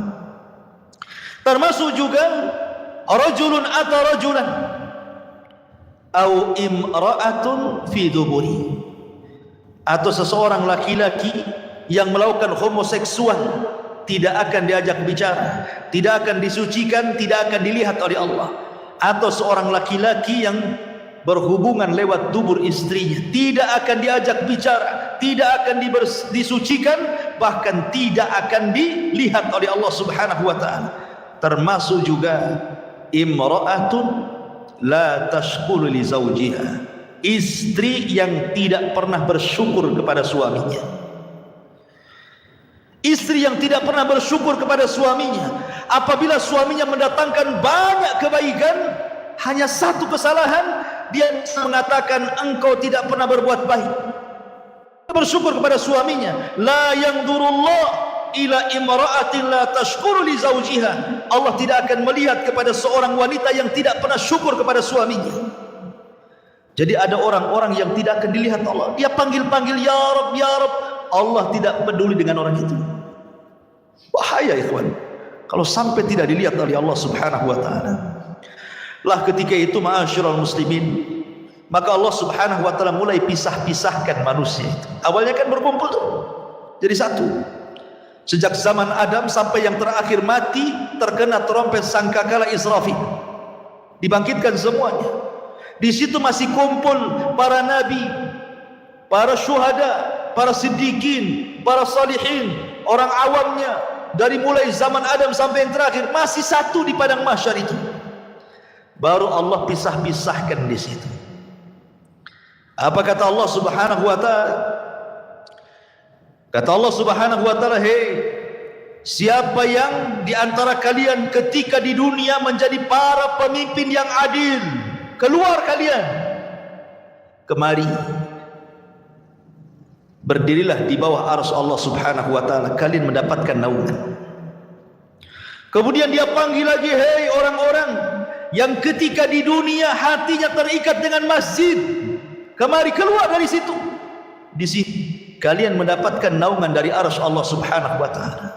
Termasuk juga rajulun ata rajulan au imra'atun fi duburi, atau seseorang laki-laki yang melakukan homoseksual, tidak akan diajak bicara, tidak akan disucikan, tidak akan dilihat oleh Allah. Atau seorang laki-laki yang berhubungan lewat dubur istrinya, tidak akan diajak bicara, tidak akan disucikan, bahkan tidak akan dilihat oleh Allah Subhanahu wa ta'ala. Termasuk juga imra'atun la tashkuru li zawjiha, istri yang tidak pernah bersyukur kepada suaminya. Istri yang tidak pernah bersyukur kepada suaminya, apabila suaminya mendatangkan banyak kebaikan, hanya satu kesalahan, dia mengatakan engkau tidak pernah berbuat baik. Bersyukur kepada suaminya. La yanzurullah ila imra'atin la tashkuru li zawjiha, Allah tidak akan melihat kepada seorang wanita yang tidak pernah syukur kepada suaminya. Jadi ada orang-orang yang tidak akan dilihat Allah, dia panggil-panggil ya Rabb, ya Rabb, Allah tidak peduli dengan orang itu. Bahaya ikhwan, kalau sampai tidak dilihat oleh Allah Subhanahu wa ta'ala. Lah ketika itu ma'asyiral muslimin, maka Allah Subhanahu wa ta'ala mulai pisah-pisahkan manusia itu. Awalnya kan berkumpul tuh, jadi satu. Sejak zaman Adam sampai yang terakhir mati terkena trompet sangkakala Israfil, dibangkitkan semuanya. Di situ masih kumpul para nabi, para syuhada, para siddiqin, para salihin, orang awamnya, dari mulai zaman Adam sampai yang terakhir, masih satu di padang mahsyar itu. Baru Allah pisah-pisahkan di situ. Apa kata Allah Subhanahu wa ta'ala? Kata Allah Subhanahu wa ta'ala, hei, siapa yang di antara kalian ketika di dunia menjadi para pemimpin yang adil, keluar kalian kemari, berdirilah di bawah arsy Allah Subhanahu wa ta'ala, kalian mendapatkan naungan. Kemudian dia panggil lagi, hei orang-orang yang ketika di dunia hatinya terikat dengan masjid, kemari, keluar dari situ. Di sini kalian mendapatkan naungan dari arsy Allah Subhanahu wa ta'ala.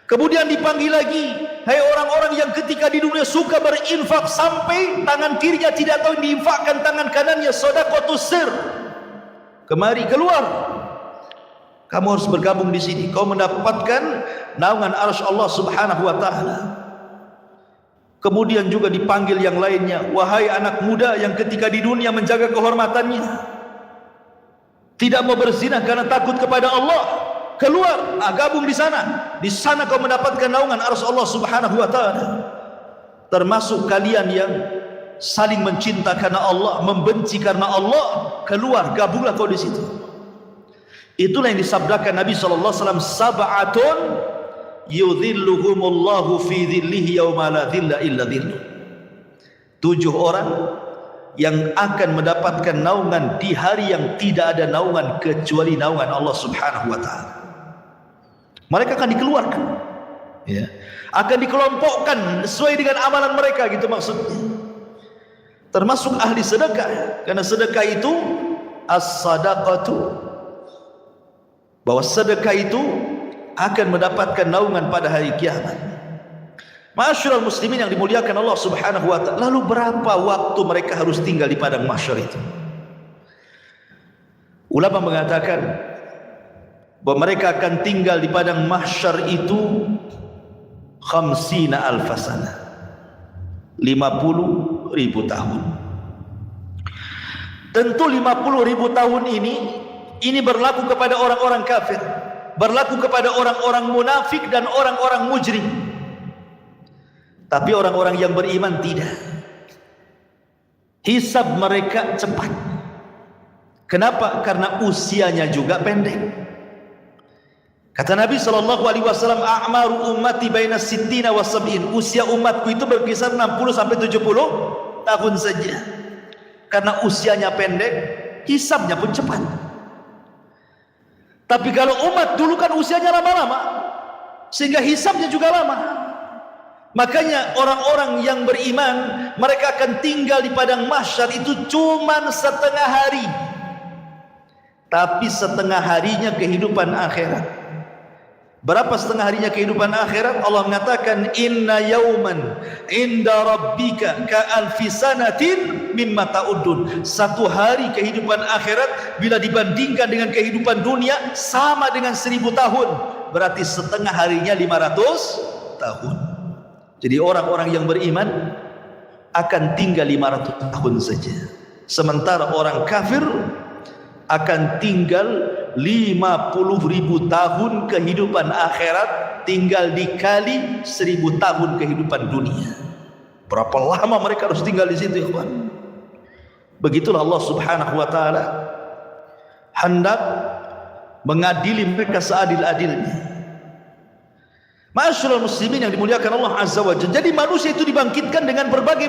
Kemudian dipanggil lagi, hai orang-orang yang ketika di dunia suka berinfak sampai tangan kirinya tidak tahu diinfakkan tangan kanannya, sedekahus sir. Kemari, keluar. Kamu harus bergabung di sini. Kau mendapatkan naungan arsy Allah Subhanahu wa taala. Kemudian juga dipanggil yang lainnya, wahai anak muda yang ketika di dunia menjaga kehormatannya, tidak mau berzina karena takut kepada Allah, keluar, gabung di sana. Di sana kau mendapatkan naungan arsy Allah Subhanahu wa taala. Termasuk kalian yang saling mencinta karena Allah, membenci karena Allah, keluar, gabunglah kau di situ. Itulah yang disabdakan Nabi sallallahu alaihi wasallam, sab'atun yudhilluhumullahu fi dhillihi yauma la dhilla illa dhilluh. 7 orang yang akan mendapatkan naungan di hari yang tidak ada naungan kecuali naungan Allah Subhanahu wa taala. Mereka akan dikeluarkan, ya, akan dikelompokkan sesuai dengan amalan mereka, gitu maksudnya. Termasuk ahli sedekah, karena sedekah itu as-sadaqatu, bahwa sedekah itu akan mendapatkan naungan pada hari kiamat. Ma'asyiral muslimin yang dimuliakan Allah Subhanahu wa taala, lalu berapa waktu mereka harus tinggal di padang mahsyar itu? Ulama mengatakan bahwa mereka akan tinggal di padang mahsyar itu 50 alf sana, 50.000 tahun. Tentu 50.000 tahun ini berlaku kepada orang-orang kafir, berlaku kepada orang-orang munafik dan orang-orang mujrim. Tapi orang-orang yang beriman tidak. Hisab mereka cepat. Kenapa? Karena usianya juga pendek. Kata Nabi SAW, a'maru ummati baina sittina wa sab'in. Usia umatku itu berkisar 60 sampai 70 tahun saja. Karena usianya pendek, hisabnya pun cepat. Tapi kalau umat dulu kan usianya lama-lama, sehingga hisabnya juga lama. Makanya orang-orang yang beriman, mereka akan tinggal di padang mahsyar itu cuman setengah hari. Tapi setengah harinya kehidupan akhirat. Berapa setengah harinya kehidupan akhirat? Allah mengatakan, inna yauman inda rabbika ka alfi sanatin mimma ta'udun. Satu hari kehidupan akhirat bila dibandingkan dengan kehidupan dunia sama dengan 1000 tahun. Berarti setengah harinya 500 tahun. Jadi orang-orang yang beriman akan tinggal 500 tahun saja. Sementara orang kafir akan tinggal 50.000 tahun kehidupan akhirat, tinggal dikali 1000 tahun kehidupan dunia. Berapa lama mereka harus tinggal di situ, ya kawan? Begitulah Allah Subhanahu wa taala hendak mengadili mereka seadil-adilnya. Ma'asyiral muslimin yang dimuliakan Allah Azza wa Jalla. Jadi manusia itu dibangkitkan dengan berbagai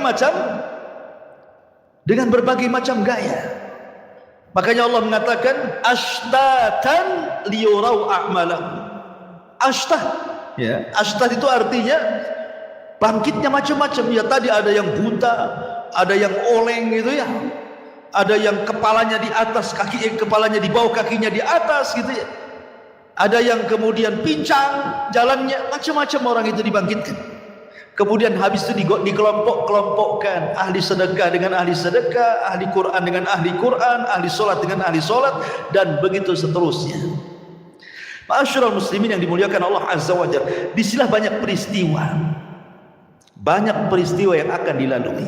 macam gaya. Makanya Allah mengatakan ashtatan liyurau a'malahum. Ashtah, ya, ashtah itu artinya bangkitnya macam-macam. Ya, tadi ada yang buta, ada yang oleng gitu ya. Ada yang kepalanya di atas, kepalanya di bawah, kakinya di atas gitu ya. Ada yang kemudian pincang jalannya, macam-macam orang itu dibangkitkan. Kemudian habis itu dikelompok-kelompokkan, ahli sedekah dengan ahli sedekah, ahli Quran dengan ahli Quran, ahli solat dengan ahli solat, dan begitu seterusnya. Ma'asyiral muslimin yang dimuliakan Allah Azza wa Jalla. Disinilah banyak peristiwa yang akan dilalui.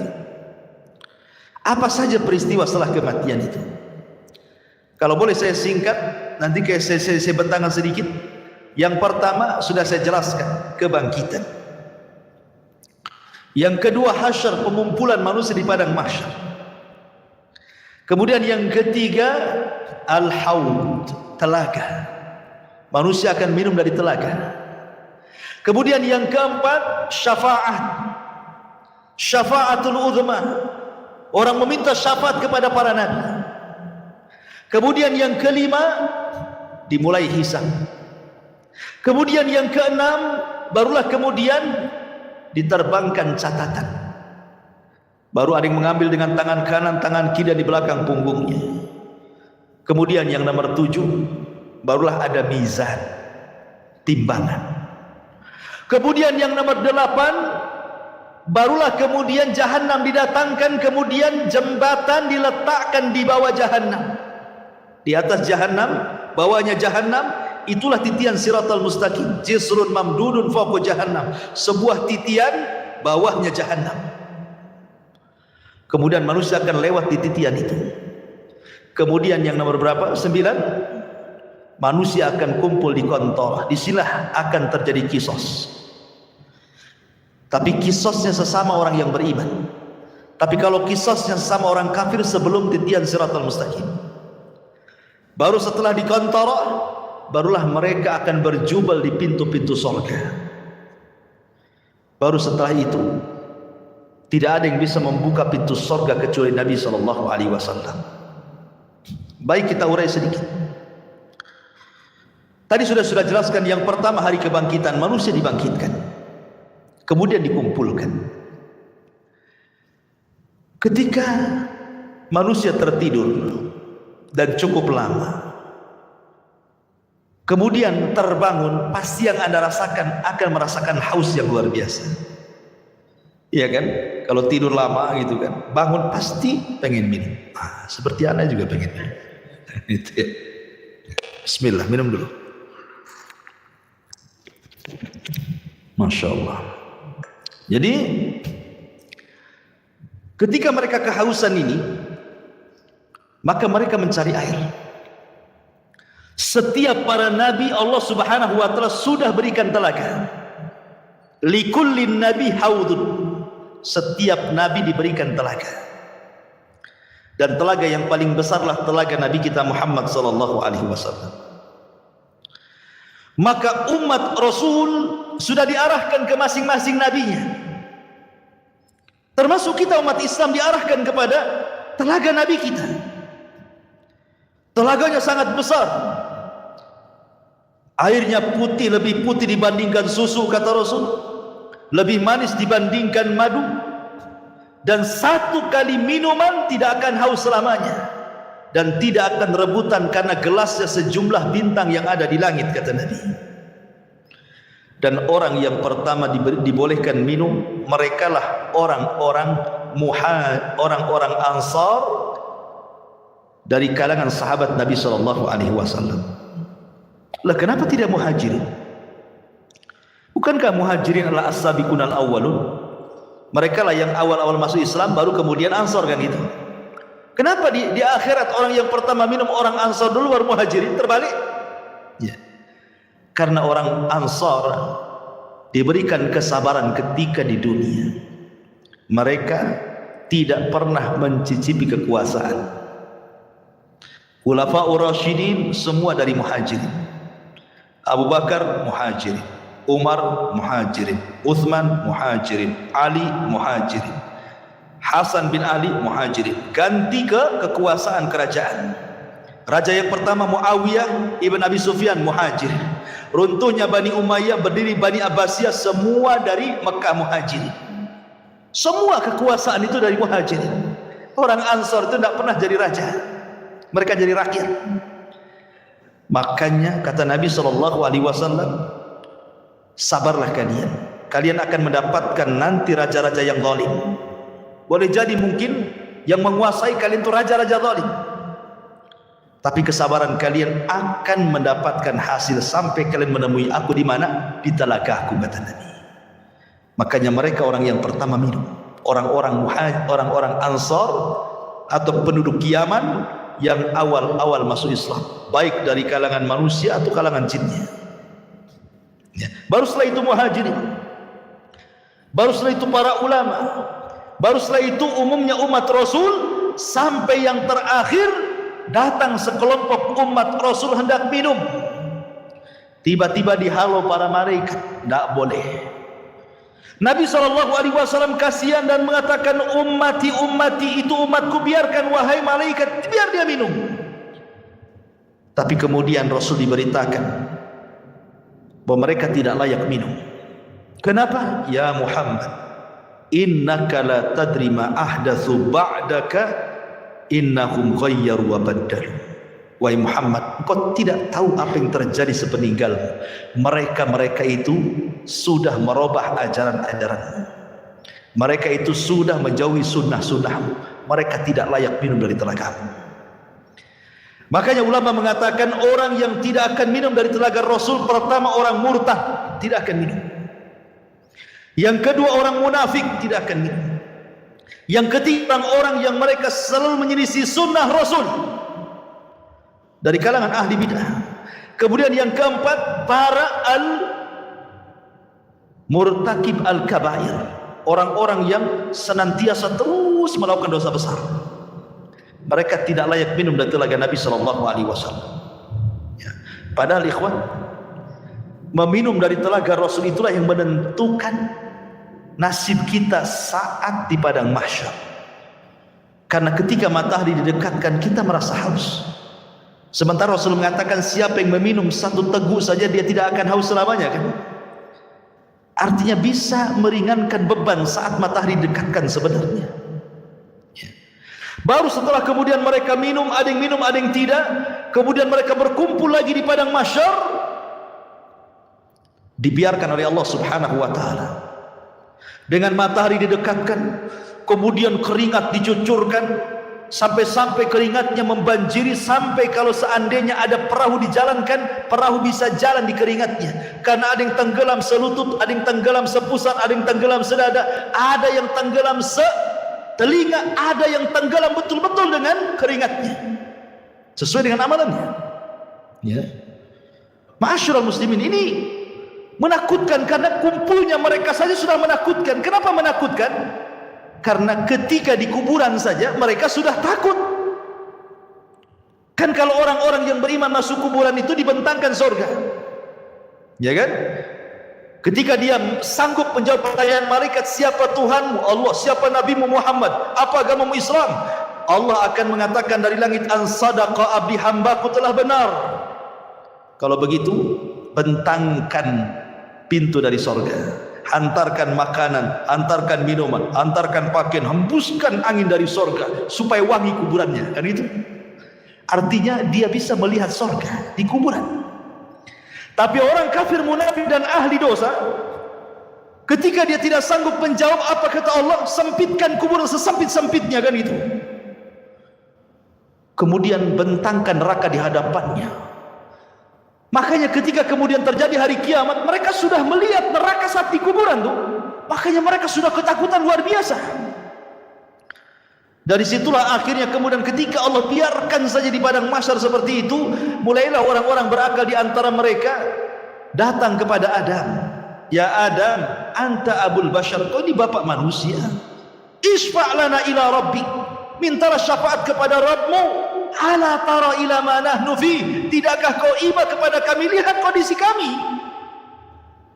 Apa saja peristiwa setelah kematian itu? Kalau boleh saya singkat, nanti saya bentangkan sedikit. Yang pertama sudah saya jelaskan, kebangkitan. Yang kedua, hasyar, pengumpulan manusia di padang mahsyar. Kemudian yang ketiga, al-haud, telaga. Manusia akan minum dari telaga. Kemudian yang keempat, syafa'atul uzma. Orang meminta syafaat kepada para nabi. Kemudian yang kelima, dimulai hisab. Kemudian yang keenam, barulah kemudian diterbangkan catatan. Baru ada yang mengambil dengan tangan kanan, tangan kiri di belakang punggungnya. Kemudian yang nomor 7, barulah ada mizan, timbangan. Kemudian yang nomor 8, barulah kemudian jahanam didatangkan, kemudian jembatan diletakkan di bawah jahanam. Di atas jahanam, bawahnya jahanam, itulah titian siratal mustaqim, jisrun mamdudun fawqa jahannam, sebuah titian bawahnya jahannam. Kemudian manusia akan lewat di titian itu. Kemudian yang nomor berapa? 9. Manusia akan kumpul di kontor. Disinilah akan terjadi kisos. Tapi kisosnya sesama orang yang beriman. Tapi kalau kisosnya sesama orang kafir sebelum titian siratal mustaqim. Baru setelah di kontor, barulah mereka akan berjubel di pintu-pintu surga. Baru setelah itu tidak ada yang bisa membuka pintu surga kecuali Nabi SAW. Baik, kita urai sedikit. Tadi sudah jelaskan, yang pertama hari kebangkitan, manusia dibangkitkan, kemudian dikumpulkan. Ketika manusia tertidur dan cukup lama, kemudian terbangun, pasti yang Anda rasakan akan merasakan haus yang luar biasa. Iya kan? Kalau tidur lama gitu kan, bangun pasti pengen minum. Seperti Anda juga pengen minum. Itu ya. Bismillah, minum dulu. Masya Allah. Jadi ketika mereka kehausan ini, maka mereka mencari air. Setiap para nabi Allah Subhanahu wa taala sudah berikan telaga. Likullin nabi haudun. Setiap nabi diberikan telaga. Dan telaga yang paling besarlah telaga Nabi kita Muhammad sallallahu alaihi wasallam. Maka umat Rasul sudah diarahkan ke masing-masing nabinya. Termasuk kita umat Islam diarahkan kepada telaga nabi kita. Telaganya sangat besar. Airnya putih, lebih putih dibandingkan susu, kata Rasul. Lebih manis dibandingkan madu. Dan satu kali minuman tidak akan haus selamanya. Dan tidak akan rebutan karena gelasnya sejumlah bintang yang ada di langit, kata Nabi. Dan orang yang pertama dibolehkan minum, merekalah orang-orang Ansar dari kalangan sahabat Nabi SAW. Lah kenapa tidak Muhajirin? Bukankah Muhajirin adalah as-sabiqun al-awwalun? Mereka lah yang awal-awal masuk Islam, baru kemudian Ansar, kan itu. Kenapa di akhirat orang yang pertama minum orang Ansar dulu baru Muhajirin? Terbalik? Ya. Karena orang Ansar diberikan kesabaran ketika di dunia. Mereka tidak pernah mencicipi kekuasaan. Khulafaur Rasyidin semua dari Muhajirin. Abu Bakar Muhajirin, Umar Muhajirin, Uthman Muhajirin, Ali Muhajirin, Hasan bin Ali Muhajirin. Ganti ke kekuasaan kerajaan. Raja yang pertama Muawiyah ibn Abi Sufyan Muhajirin. Runtuhnya Bani Umayyah, berdiri Bani Abbasiyah, semua dari Mekah Muhajirin. Semua kekuasaan itu dari Muhajirin. Orang Ansar itu tidak pernah jadi raja, mereka jadi rakyat. Makanya kata Nabi SAW, sabarlah kalian, kalian akan mendapatkan nanti raja-raja yang zalim. Boleh jadi mungkin yang menguasai kalian itu raja-raja zalim, tapi kesabaran kalian akan mendapatkan hasil sampai kalian menemui aku di mana? Di telagaku, kata Nabi. Makanya mereka orang yang pertama minum, orang-orang Ansar atau penduduk Yaman yang awal-awal masuk Islam, baik dari kalangan manusia atau kalangan jinnya. Ya. Baru setelah itu Muhajirin, baru setelah itu para ulama, baru setelah itu umumnya umat Rasul, sampai yang terakhir datang sekelompok umat Rasul hendak minum. Tiba-tiba dihalau para malaikat, tidak boleh. Nabi SAW kasihan dan mengatakan, ummati itu umatku, biarkan wahai malaikat, biar dia minum. Tapi kemudian Rasul diberitakan bahwa mereka tidak layak minum. Kenapa? Ya Muhammad, innaka la tadri ma ahdatsu ba'daka, innahum ghayyaru wa baddalu. Wahai Muhammad, engkau tidak tahu apa yang terjadi sepeninggalmu. Mereka itu sudah merubah ajaran-ajaranmu. Mereka itu sudah menjauhi sunnah-sunnahmu. Mereka tidak layak minum dari telagamu. Makanya ulama mengatakan orang yang tidak akan minum dari telaga Rasul, pertama orang murtad, tidak akan minum. Yang kedua orang munafik, tidak akan minum. Yang ketiga orang yang mereka selalu menyelisih sunnah Rasul dari kalangan ahli bidah. Kemudian yang keempat para murtakib al-kabair, orang-orang yang senantiasa terus melakukan dosa besar. Mereka tidak layak minum dari telaga Nabi sallallahu alaihi wasallam. Ya. Padahal ikhwan, meminum dari telaga Rasul itulah yang menentukan nasib kita saat di padang mahsyar. Karena ketika matahari didekatkan kita merasa haus. Sementara Rasul mengatakan siapa yang meminum satu teguk saja dia tidak akan haus selamanya, kan? Artinya bisa meringankan beban saat matahari didekatkan sebenarnya. Baru setelah kemudian mereka minum, ada yang tidak, kemudian mereka berkumpul lagi di padang mahsyar, dibiarkan oleh Allah Subhanahu wa taala. Dengan matahari didekatkan, kemudian keringat dicucurkan, sampai-sampai keringatnya membanjiri, sampai kalau seandainya ada perahu dijalankan, perahu bisa jalan di keringatnya. Karena ada yang tenggelam selutut, ada yang tenggelam sepusat, ada yang tenggelam sedada, ada yang tenggelam telinga, ada yang tenggelam betul-betul dengan keringatnya sesuai dengan amalannya. Ya, ma'asyiral muslimin, ini menakutkan karena kumpulnya mereka saja sudah menakutkan. Kenapa menakutkan? Karena ketika di kuburan saja mereka sudah takut. Kan kalau orang-orang yang beriman masuk kuburan itu dibentangkan surga, ya kan? Ketika dia sanggup menjawab pertanyaan malaikat, siapa Tuhanmu? Allah. Siapa Nabimu Muhammad? Apa agamamu Islam? Allah akan mengatakan dari langit, an sadaqa abdi, hambaku telah benar. Kalau begitu, bentangkan pintu dari surga, hantarkan makanan, hantarkan minuman, hantarkan pakaian, hembuskan angin dari surga supaya wangi kuburannya. Kan itu artinya dia bisa melihat surga di kuburan. Tapi orang kafir, munafik dan ahli dosa, ketika dia tidak sanggup menjawab apa kata Allah, sempitkan kuburan sesempit-sempitnya, kan itu. Kemudian bentangkan neraka di hadapannya. Makanya ketika kemudian terjadi hari kiamat, mereka sudah melihat neraka saat di kuburan tuh. Makanya mereka sudah ketakutan luar biasa. Dari situlah akhirnya kemudian ketika Allah biarkan saja di padang mahsyar seperti itu, mulailah orang-orang berakal di antara mereka datang kepada Adam. Ya Adam, anta abul bashar, kau ini bapak manusia. Isfa' lana ila rabbik, mintalah syafaat kepada Rabbmu. Ala tara ila ma nahnu fi, tidakkah kau iba kepada kami, lihat kondisi kami.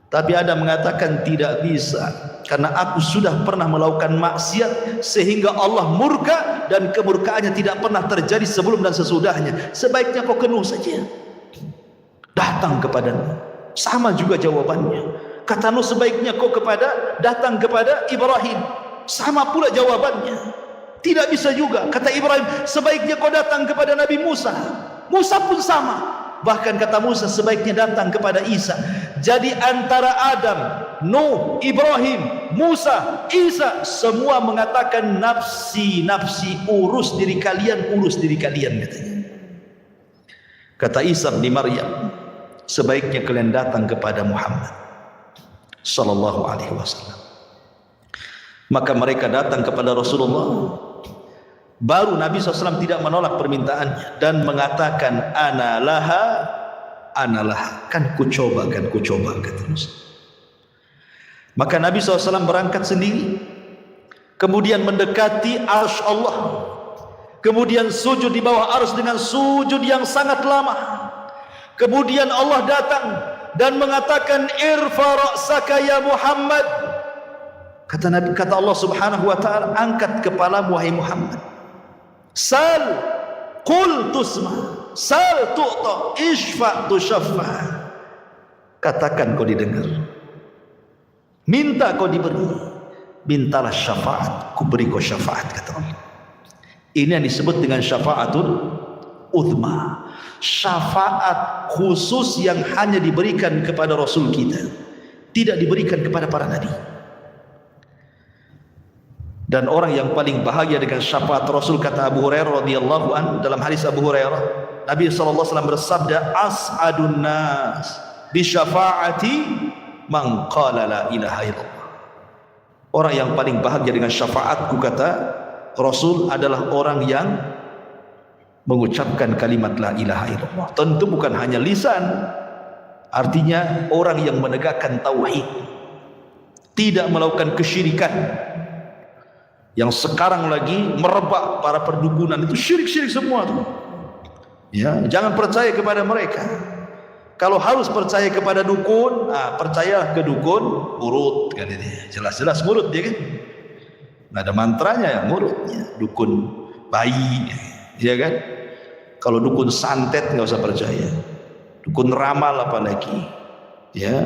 Tapi Adam mengatakan tidak bisa, karena aku sudah pernah melakukan maksiat sehingga Allah murka, dan kemurkaannya tidak pernah terjadi sebelum dan sesudahnya. Sebaiknya kau kenuh saja, datang kepadanya. Sama juga jawabannya. Kata Nuh, sebaiknya kau datang kepada Ibrahim. Sama pula jawabannya. Tidak bisa juga. Kata Ibrahim, sebaiknya kau datang kepada Nabi Musa. Musa pun sama. Bahkan kata Musa, sebaiknya datang kepada Isa. Jadi antara Adam, Nuh, Ibrahim, Musa, Isa, semua mengatakan nafsi, nafsi, urus diri kalian, katanya. Kata Isa bin Maryam, sebaiknya kalian datang kepada Muhammad sallallahu alaihi wasallam. Maka mereka datang kepada Rasulullah. Baru Nabi SAW tidak menolak permintaannya dan mengatakan ana laha, kan ku coba, kata Musa. Maka Nabi SAW berangkat sendiri, kemudian mendekati arsy Allah, kemudian sujud di bawah arsy dengan sujud yang sangat lama. Kemudian Allah datang dan mengatakan irfa ra'saka ya Muhammad. Kata Allah Subhanahu wa taala, angkat kepalamu wahai Muhammad. Sal qul tusma, sal tu'ta, isfa tushaffa. Katakan kau didengar, minta kau diberi, mintalah syafaat, ku beri kau syafaat, kata Allah. Ini yang disebut dengan syafaatul uzma, syafaat khusus yang hanya diberikan kepada Rasul kita, tidak diberikan kepada para nabi. Dan orang yang paling bahagia dengan syafaat Rasul, kata Abu Hurairah radhiyallahu an dalam hadis Abu Hurairah, Nabi SAW bersabda, as'adun nas bi syafaati man qala la ilaha illallah. Orang yang paling bahagia dengan syafaatku, kata Rasul, adalah orang yang mengucapkan kalimat la ilaha illallah. Tentu bukan hanya lisan, artinya orang yang menegakkan tauhid, tidak melakukan kesyirikan. Yang sekarang lagi merebak para perdukunan itu syirik-syirik semua tuh. Ya, jangan percaya kepada mereka. Kalau harus percaya kepada dukun, percaya ke dukun urut kan ini. Jelas-jelas ngurut dia kan. Nah, ada mantranya yang ngurutnya. Dukun bayi, ya kan? Kalau dukun santet nggak usah percaya. Dukun ramal apalagi. Ya.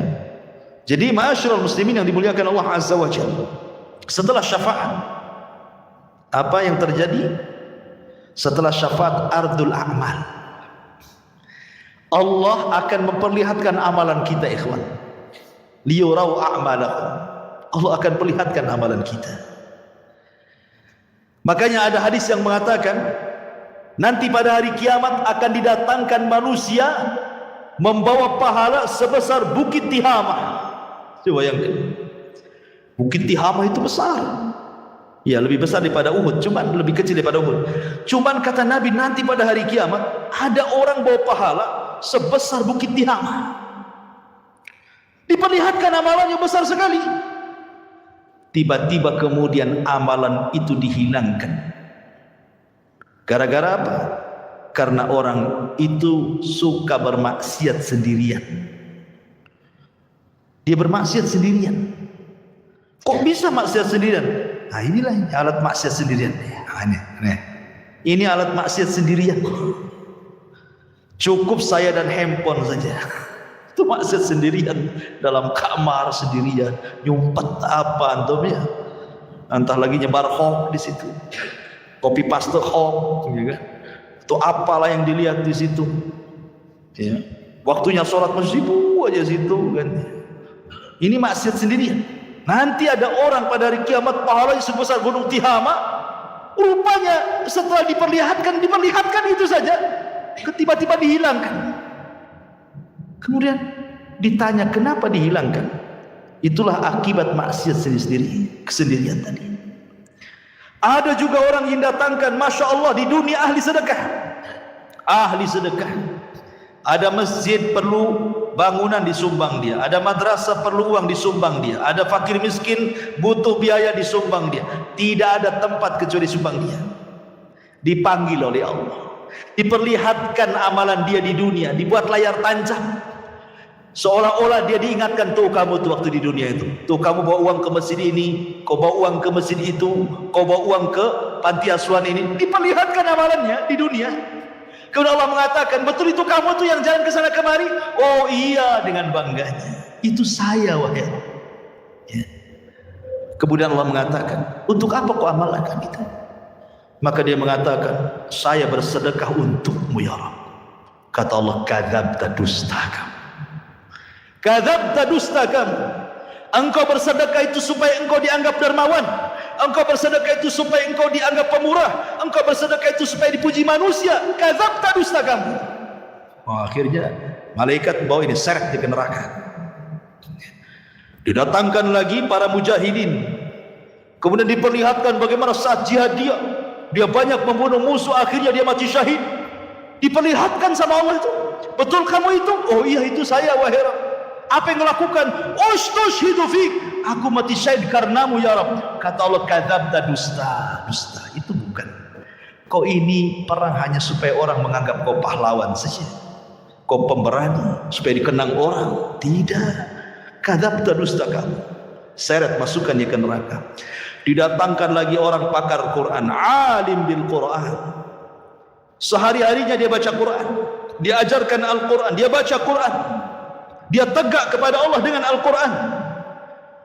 Jadi ma'asyiral muslimin yang dimuliakan Allah Azza wa Jalla, setelah syafaat apa yang terjadi? Setelah syafaat ardul a'mal, Allah akan memperlihatkan amalan kita, ikhwan. Liyurau a'malahum. Allah akan perlihatkan amalan kita. Makanya ada hadis yang mengatakan nanti pada hari kiamat akan didatangkan manusia membawa pahala sebesar Bukit Tihamah. Coba bayangkan, Bukit Tihamah itu besar. Ya, lebih besar daripada Uhud, cuman lebih kecil daripada Uhud. Cuman kata Nabi, nanti pada hari kiamat ada orang bawa pahala sebesar Bukit Tihamah. Diperlihatkan amalannya besar sekali. Tiba-tiba kemudian amalan itu dihilangkan. Gara-gara apa? Karena orang itu suka bermaksiat sendirian. Dia bermaksiat sendirian. Kok bisa maksiat sendirian? Nah, inilah alat maksiat sendirian. Ini alat maksiat sendirian. Cukup saya dan handphone saja. Itu maksiat sendirian, dalam kamar sendirian, nyumpet apa antum ya? Entah lagi nyebar hoax di situ. Copy paste hoax, ya kan? Itu apalah yang dilihat di situ. Ya. Waktunya sholat masjid aja situ kan. Ini maksiat sendirian. Nanti ada orang pada hari kiamat pahalanya sebesar gunung Tihamah. Rupanya setelah diperlihatkan itu saja, tiba-tiba dihilangkan. Kemudian ditanya kenapa dihilangkan? Itulah akibat maksiat sendiri, kesendirian tadi. Ada juga orang yang datangkan, masya Allah, di dunia ahli sedekah. Ahli sedekah. Ada masjid perlu bangunan disumbang dia, ada madrasah perlu uang disumbang dia, ada fakir miskin butuh biaya disumbang dia. Tidak ada tempat kecuali sumbang dia. Dipanggil oleh Allah, diperlihatkan amalan dia di dunia, dibuat layar tancap, seolah-olah dia diingatkan, tuh kamu tuh waktu di dunia itu, tuh kamu bawa uang ke masjid ini, kau bawa uang ke masjid itu, kau bawa uang ke panti asuhan ini. Diperlihatkan amalannya di dunia. Kemudian Allah mengatakan, betul itu kamu tuh yang jalan ke sana kemari? Oh iya, dengan bangganya. Itu saya, wahai Allah. Ya. Kemudian Allah mengatakan, untuk apa kau amalkan itu? Maka dia mengatakan, saya bersedekah untukmu ya Rabb. Kata Allah, kadzabta, dusta kamu. Kadzabta, dusta kamu. Engkau bersedekah itu supaya engkau dianggap dermawan. Engkau bersedekah itu supaya engkau dianggap pemurah. Engkau bersedekah itu supaya dipuji manusia. Kadzabta, dusta kamu. Akhirnya malaikat bawa ini seret ke neraka. Didatangkan lagi para mujahidin. Kemudian diperlihatkan bagaimana saat jihad dia banyak membunuh musuh, akhirnya dia mati syahid. Diperlihatkan sama Allah itu, betul kamu itu? Oh iya, itu saya, wahai Rabb. Apa yang melakukan? Ustushhidu fik, aku mati syahid karenamu ya Rabb. Kata Allah, kadzabta, dusta. Itu bukan. Kau ini perang hanya supaya orang menganggap kau pahlawan saja, kau pemberani supaya dikenang orang. Tidak. Kadzabta, dusta kamu. Seret, masukkan dia ke neraka. Didatangkan lagi orang pakar Quran, alim bil Quran. Sehari-harinya dia baca Quran, dia ajarkan Al-Quran, dia baca Quran, dia tegak kepada Allah dengan Al-Quran.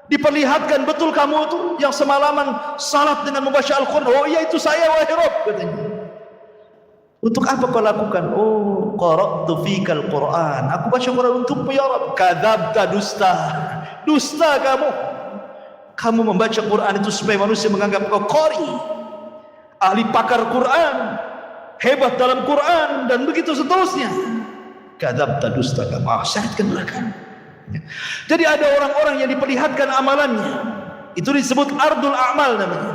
Diperlihatkan, betul kamu itu yang semalaman salat dengan membaca Al-Quran? Oh iya, itu saya, wahai Rabb, katanya. Untuk apa kau lakukan? Oh, qara'tu fikal Quran, aku baca Quran untukmu ya Rabb. Kadzabta, dusta kamu membaca Quran itu supaya manusia menganggap kau qari, ahli pakar Quran. hebat dalam Quran, dan begitu seterusnya. Kadzabta, dusta kamu, syahidkan neraka. Jadi ada orang-orang yang diperlihatkan amalannya, itu disebut ardul a'mal namanya.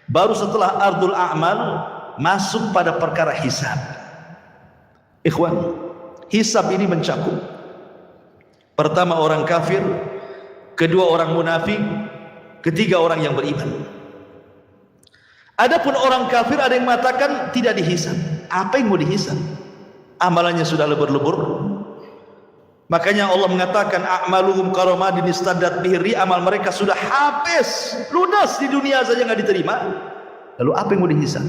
Baru setelah ardul a'mal masuk pada perkara hisab. Ikhwan, hisab ini mencakup pertama orang kafir, kedua orang munafik, ketiga orang yang beriman. Adapun orang kafir ada yang mengatakan tidak dihisab. Apa yang mau dihisab? Amalannya sudah lebur-lebur. Makanya Allah mengatakan a'maluhum karamadin istaddat bihi, amal mereka sudah habis, lunas di dunia saja nggak diterima. Lalu apa yang mau dihisab?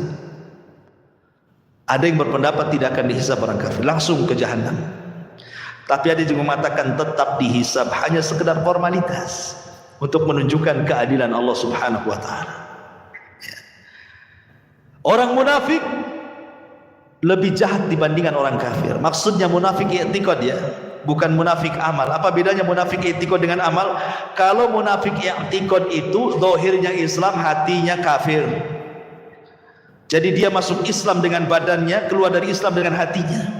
Ada yang berpendapat tidak akan dihisab orang kafir, langsung ke jahanam. Tapi ada juga mengatakan tetap dihisab, hanya sekedar formalitas untuk menunjukkan keadilan Allah Subhanahu wa taala. Orang munafik lebih jahat dibandingkan orang kafir. Maksudnya munafik i'tiqad ya, bukan munafik amal. Apa bedanya munafik i'tiqad dengan amal? Kalau munafik i'tiqad itu zahirnya Islam, hatinya kafir. Jadi dia masuk Islam dengan badannya, keluar dari Islam dengan hatinya.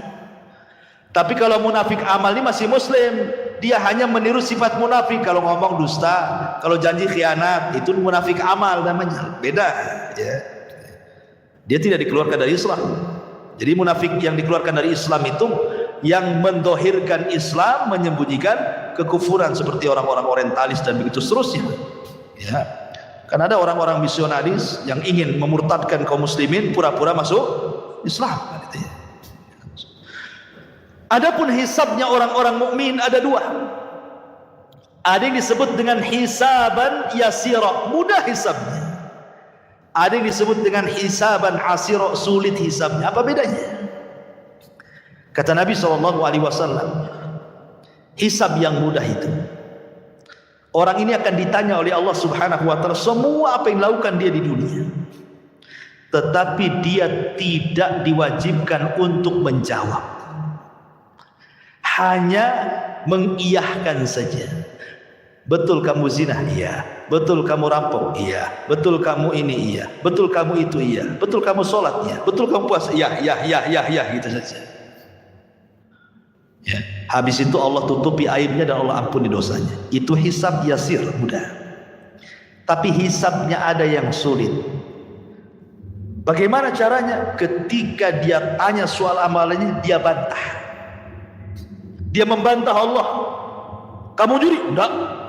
Tapi kalau munafik amal ini masih muslim, dia hanya meniru sifat munafik. Kalau ngomong dusta, kalau janji khianat, itu munafik amal namanya. Beda ya. Dia tidak dikeluarkan dari Islam. Jadi munafik yang dikeluarkan dari Islam itu yang mendohirkan Islam, menyembunyikan kekufuran, seperti orang-orang orientalis dan begitu seterusnya ya. Kan ada orang-orang misionaris yang ingin memurtadkan kaum muslimin, pura-pura masuk Islam gitu ya. Adapun hisabnya orang-orang mukmin ada dua. Ada yang disebut dengan hisaban yasira, mudah hisabnya. Ada yang disebut dengan hisaban asira, sulit hisabnya. Apa bedanya? Kata Nabi SAW, hisab yang mudah itu, orang ini akan ditanya oleh Allah Subhanahu wa taala semua apa yang dilakukan dia di dunia, tetapi dia tidak diwajibkan untuk menjawab, hanya mengiyahkan saja. Betul kamu zina? Iya. Betul kamu rampok? Iya. Betul kamu ini? Iya. Betul kamu itu? Iya. Betul kamu sholat? Iya. Betul kamu puasa? Iya, gitu saja. Ya. Habis itu Allah tutupi aibnya dan Allah ampuni dosanya. Itu hisab yasir, mudah. Tapi hisabnya ada yang sulit. Bagaimana caranya? Ketika dia tanya soal amalannya, dia bantah. Dia membantah Allah. Kamu judi? Enggak.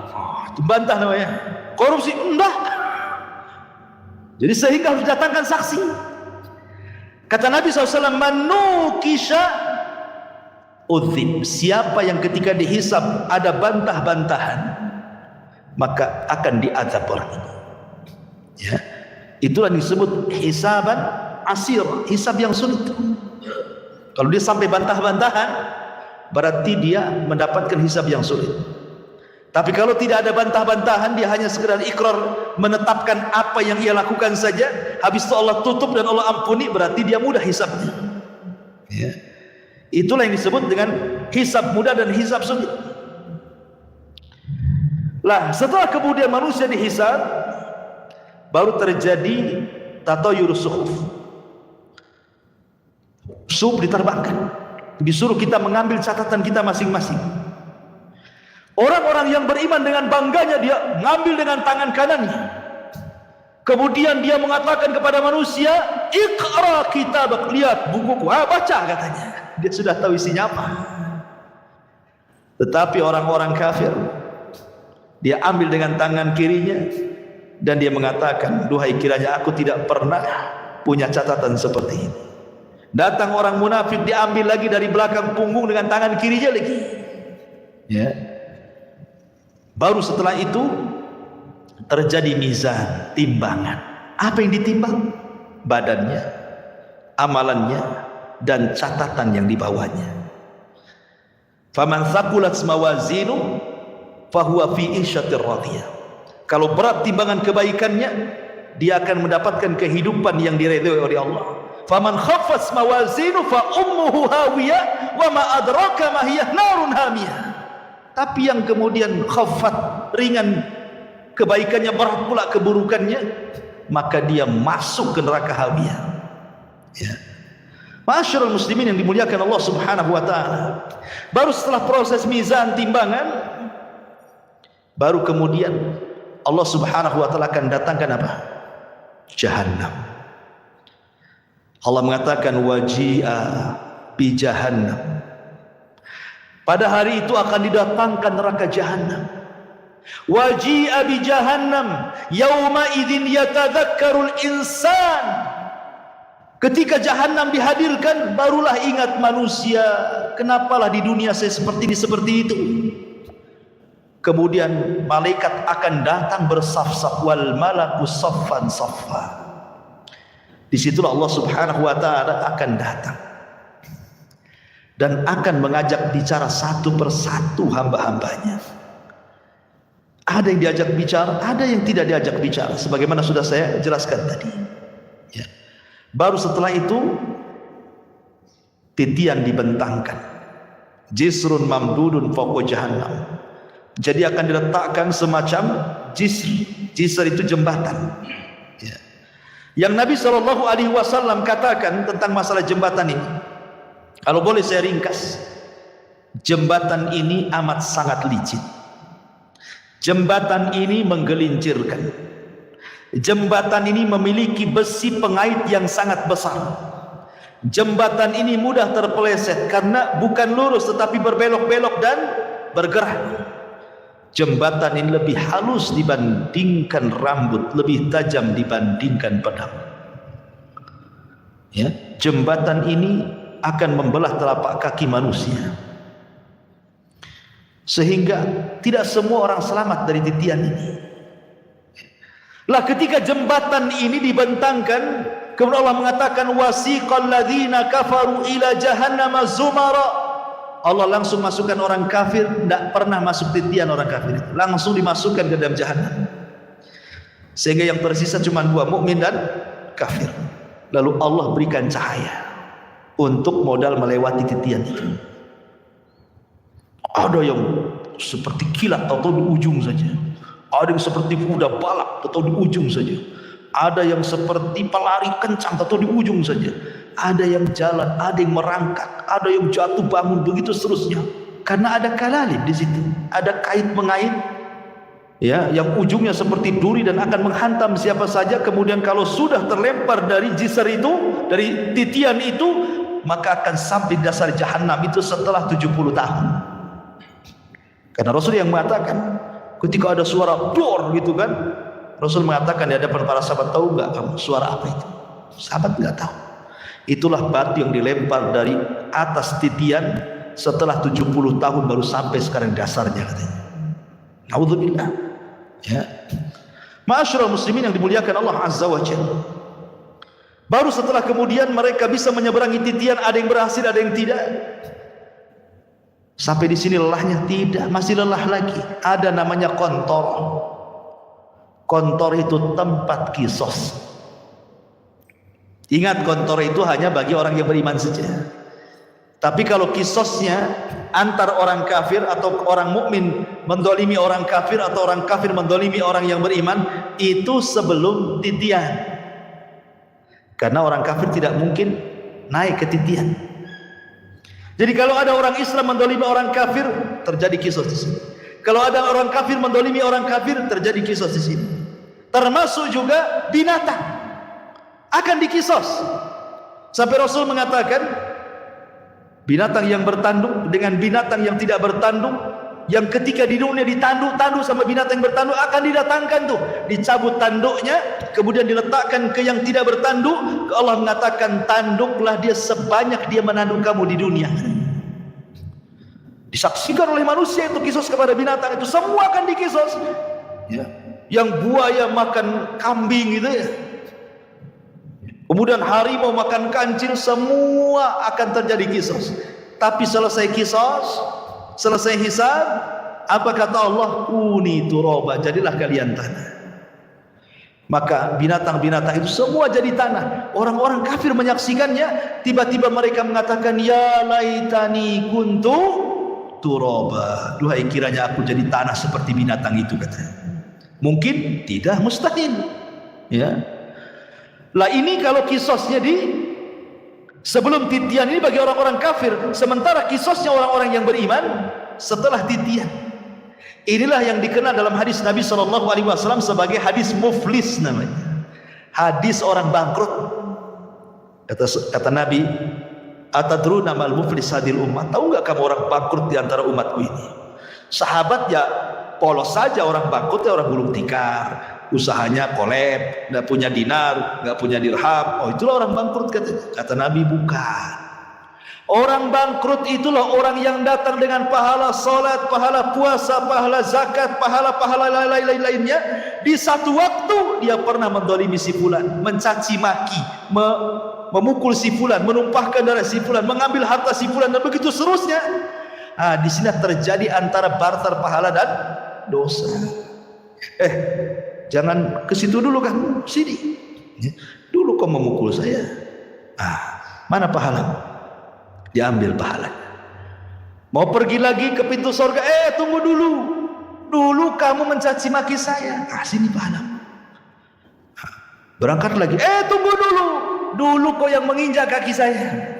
Itu bantah namanya. Korupsi? Enggak. Jadi sehingga harus datangkan saksi. Kata Nabi SAW, manukisha udzib. Siapa yang ketika dihisab ada bantah-bantahan, maka akan diazab orang ini ya. Itulah yang disebut hisaban asir, hisab yang sulit. Kalau dia sampai bantah-bantahan, berarti dia mendapatkan hisab yang sulit. Tapi kalau tidak ada bantah-bantahan, dia hanya sekedar ikrar, menetapkan apa yang ia lakukan saja, habis itu Allah tutup dan Allah ampuni, berarti dia mudah hisabnya ya. Itulah yang disebut dengan hisab mudah dan hisab sulit. Lah setelah kemudian manusia dihisab, baru terjadi tatayur suhuf. Suhuf diterbangkan, disuruh kita mengambil catatan kita masing-masing. Orang-orang yang beriman dengan bangganya dia mengambil dengan tangan kanannya. Kemudian dia mengatakan kepada manusia, "Iqra kitabak," lihat bukuku, baca katanya. Dia sudah tahu isinya apa. Tetapi orang-orang kafir, dia ambil dengan tangan kirinya dan dia mengatakan, "Duhai kiranya aku tidak pernah punya catatan seperti ini." Datang orang munafik, diambil lagi dari belakang punggung dengan tangan kirinya lagi ya. Baru setelah itu terjadi mizan, timbangan. Apa yang ditimbang? Badannya, amalannya, dan catatan yang dibawanya. Faman thaqulat mawazinu fahuwa fi 'ishatir radiyah. Kalau berat timbangan kebaikannya, dia akan mendapatkan kehidupan yang diridhoi oleh Allah. Faman khaffat mawazinu fa ummuhu hawiyah wa ma adraka ma hiya narun hamiyah. Tapi yang kemudian khaffat, ringan kebaikannya, berat pula keburukannya, maka dia masuk ke neraka hawiyah. Ya. Ma'asyiral muslimin yang dimuliakan Allah Subhanahu wa taala. Baru setelah proses mizan timbangan, baru kemudian Allah Subhanahu wa taala akan datangkan apa? Jahannam. Allah mengatakan waji'a bi jahannam. Pada hari itu akan didatangkan neraka jahannam. Waji'a bi jahannam yauma idzin yatadzakkarul insan. Ketika jahannam dihadirkan, barulah ingat manusia, kenapalah di dunia saya seperti itu. Kemudian malaikat akan datang bersaf-saf, wal malaku saffan saffa. Disitulah Allah Subhanahu wa taala akan datang dan akan mengajak bicara satu persatu hamba-hambanya. Ada yang diajak bicara, ada yang tidak diajak bicara, sebagaimana sudah saya jelaskan tadi. Ya. Baru setelah itu titian dibentangkan, jisrun mamdudun fawqa jahannam. Jadi akan diletakkan semacam jisr itu jembatan. Ya. Yang Nabi SAW katakan tentang masalah jembatan ini, kalau boleh saya ringkas, jembatan ini amat sangat licin. Jembatan ini menggelincirkan. Jembatan ini memiliki besi pengait yang sangat besar. Jembatan ini mudah terpeleset karena bukan lurus tetapi berbelok-belok dan bergerak. Jembatan ini lebih halus dibandingkan rambut, lebih tajam dibandingkan pedang. Ya, jembatan ini akan membelah telapak kaki manusia, sehingga tidak semua orang selamat dari titian ini. Lah ketika jembatan ini dibentangkan, kemudian Allah mengatakan wasiqal ladzina kafaru ila jahannama zumara. Allah langsung masukkan orang kafir, tidak pernah masuk titian orang kafir itu, langsung dimasukkan ke dalam jahannam. Sehingga yang tersisa cuma dua, mukmin dan kafir. Lalu Allah berikan cahaya untuk modal melewati titian itu. Ada yang seperti kilat atau di ujung saja. Ada yang seperti kuda balap atau di ujung saja. Ada yang seperti pelari kencang atau di ujung saja. Ada yang jalan, ada yang merangkak, ada yang jatuh bangun, begitu seterusnya. Karena ada kalalib di situ, ada kait mengait, ya, yang ujungnya seperti duri dan akan menghantam siapa saja. Kemudian kalau sudah terlempar dari jisr itu, dari titian itu, maka akan sampai di dasar jahannam itu setelah 70 tahun. Karena Rasul yang mengatakan, ketika ada suara dor gitu kan, Rasul mengatakan di hadapan para sahabat, tahu nggak kamu suara apa itu? Sahabat nggak tahu. Itulah batu yang dilempar dari atas titian setelah 70 tahun baru sampai sekarang dasarnya katanya. Naudzubillah. Ya. Ma'asyiral muslimin yang dimuliakan Allah Azza wa Jalla. Baru setelah kemudian mereka bisa menyeberangi titian, ada yang berhasil, ada yang tidak. Sampai di sini lelahnya? Tidak, masih lelah lagi. Ada namanya kontor. Kontor itu tempat kisos. Ingat, kontor itu hanya bagi orang yang beriman saja. Tapi kalau kisosnya antar orang kafir atau orang mukmin mendolimi orang kafir atau orang kafir mendolimi orang yang beriman, itu sebelum titian. Karena orang kafir tidak mungkin naik ke titian. Jadi kalau ada orang Islam mendolimi orang kafir, terjadi kisos di sini. Kalau ada orang kafir mendolimi orang kafir, terjadi kisos di sini. Termasuk juga binatang akan dikisos. Sampai Rasul mengatakan, binatang yang bertanduk dengan binatang yang tidak bertanduk, yang ketika di dunia ditanduk sama binatang yang bertanduk, akan didatangkan tuh, dicabut tanduknya, kemudian diletakkan ke yang tidak bertanduk. Allah mengatakan, tanduklah dia sebanyak dia menanduk kamu di dunia. Disaksikan oleh manusia itu kisos kepada binatang itu, semua akan dikisos. Ya. Yang buaya makan kambing gitu ya. Kemudian harimau makan kancil, semua akan terjadi kisos. Tapi selesai kisos, selesai hisab, apa kata Allah? Kuni turaba, jadilah kalian tanah. Maka binatang-binatang itu semua jadi tanah. Orang-orang kafir menyaksikannya, tiba-tiba mereka mengatakan, ya laitani kuntu turaba. Duhai kiranya aku jadi tanah seperti binatang itu, katanya. Mungkin tidak, mustahil. Ya. Lah ini kalau kisosnya Sebelum titian ini bagi orang-orang kafir, sementara kisosnya orang-orang yang beriman setelah titian. Inilah yang dikenal dalam hadis Nabi SAW sebagai hadis muflis namanya. Hadis orang bangkrut. Kata Nabi, atadruna mal muflis hadil ummah? Tahu enggak kamu orang bangkrut di antara umatku ini? Sahabat ya polos saja, orang bangkrut ya orang gulung tikar, usahanya kolab, enggak punya dinar, enggak punya dirham. Oh, itulah orang bangkrut kata Nabi. Bukan. Orang bangkrut itulah orang yang datang dengan pahala salat, pahala puasa, pahala zakat, pahala-pahala lain-lainnya. Di satu waktu dia pernah mendolimi si fulan, mencaci maki, memukul si fulan, menumpahkan darah si fulan, mengambil harta si fulan, dan begitu seterusnya. Di sini terjadi antara barter pahala dan dosa. Jangan ke situ dulu kan, sini. Dulu kau memukul saya. Mana pahala? Diambil pahalanya. Mau pergi lagi ke pintu surga, tunggu dulu. Dulu kamu mencaci maki saya, sini pahala. Berangkat lagi, tunggu dulu. Dulu kau yang menginjak kaki saya.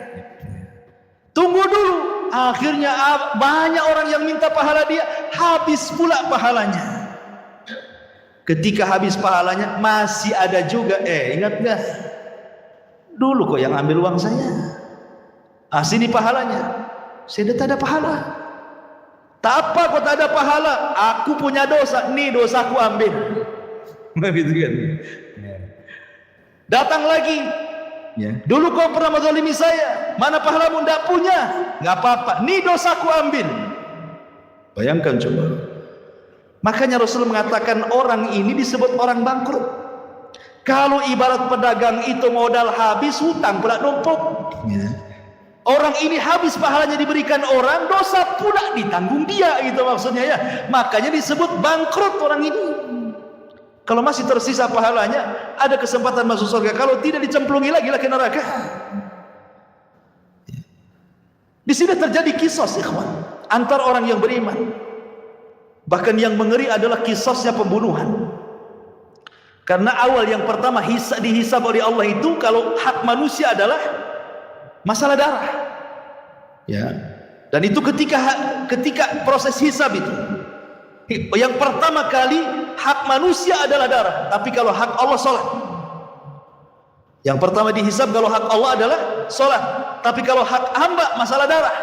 Tunggu dulu. Akhirnya banyak orang yang minta pahala dia, habis pula pahalanya. Ketika habis pahalanya, masih ada juga, ingat gak? Dulu kau yang ambil uang saya. Sini pahalanya. Saya tak ada pahala. Tak apa kau tak ada pahala, aku punya dosa, nih dosaku ambil. Begitu kan? Datang lagi. Dulu kau pernah menzalimi saya, mana pahalamu? Tidak punya. Nggak apa-apa, nih dosaku ambil. Bayangkan coba. Makanya Rasul mengatakan orang ini disebut orang bangkrut. Kalau ibarat pedagang itu modal habis, hutang pula numpuk. Orang ini habis pahalanya diberikan orang, dosa pula ditanggung dia, gitu maksudnya ya. Makanya disebut bangkrut orang ini. Kalau masih tersisa pahalanya, ada kesempatan masuk surga. Kalau tidak, dicemplungi lagi ke neraka. Di sini terjadi kisos, ikhwan, antar orang yang beriman. Bahkan yang mengeri adalah kisosnya pembunuhan. Karena awal yang pertama dihisab oleh Allah itu, kalau hak manusia adalah masalah darah, dan itu ketika proses hisab itu, yang pertama kali hak manusia adalah darah. Tapi kalau hak Allah salat, yang pertama dihisab kalau hak Allah adalah salat. Tapi kalau hak hamba masalah darah.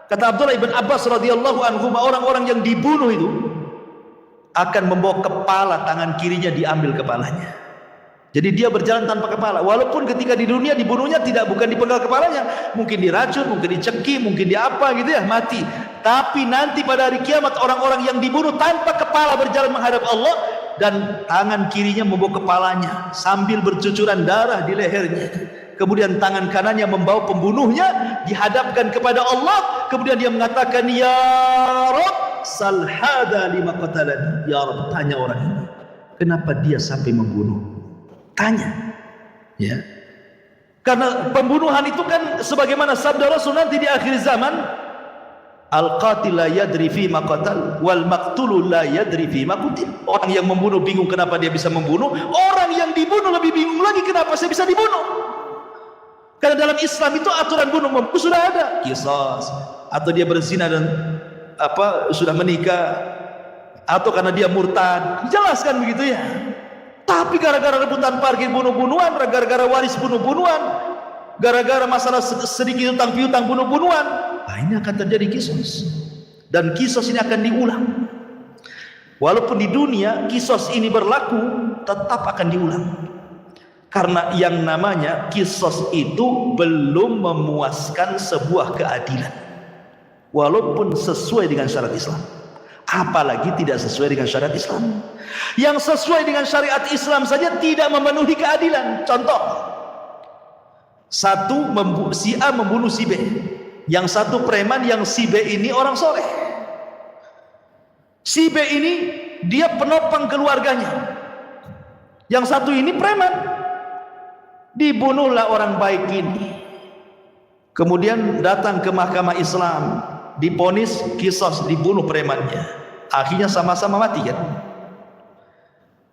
Kata Abdullah ibn Abbas radhiyallahu anhu, orang-orang yang dibunuh itu akan membawa kepala, tangan kirinya diambil kepalanya. Jadi dia berjalan tanpa kepala. Walaupun ketika di dunia dibunuhnya bukan dipenggal kepalanya, mungkin diracun, mungkin dicekik, mungkin diapa gitu ya, mati. Tapi nanti pada hari kiamat orang-orang yang dibunuh tanpa kepala berjalan menghadap Allah, dan tangan kirinya membawa kepalanya sambil bercucuran darah di lehernya. Kemudian tangan kanannya membawa pembunuhnya dihadapkan kepada Allah. Kemudian dia mengatakan, ya Rabb, sal hada lima qatalani. Ya Rabb, tanya orang ini, kenapa dia sampai membunuh? Tanya, ya, karena pembunuhan itu kan sebagaimana sabda Rasul nanti di akhir zaman, al-qatil la yadri fi ma qatal wal maqtul la yadri fi ma qutil. Orang yang membunuh bingung kenapa dia bisa membunuh, orang yang dibunuh lebih bingung lagi kenapa saya bisa dibunuh. Karena dalam Islam itu aturan bunuh membunuh sudah ada, qisas, atau dia berzina dan sudah menikah, atau karena dia murtad, jelaskan begitu ya. Tapi gara-gara rebutan parkir bunuh-bunuhan, gara-gara waris bunuh-bunuhan, gara-gara masalah sedikit utang piutang bunuh-bunuhan, ini akan terjadi kisos. Dan kisos ini akan diulang. Walaupun di dunia kisos ini berlaku, tetap akan diulang. Karena yang namanya kisos itu belum memuaskan sebuah keadilan, walaupun sesuai dengan syariat Islam. Apalagi tidak sesuai dengan syariat Islam. Yang sesuai dengan syariat Islam saja tidak memenuhi keadilan. Contoh, si A membunuh si B, yang satu preman, yang si B ini orang soleh. Si B ini dia penopang keluarganya, yang satu ini preman. Dibunuhlah orang baik ini. Kemudian datang ke mahkamah Islam, diponis kisos, dibunuh premannya. Akhirnya sama-sama mati kan.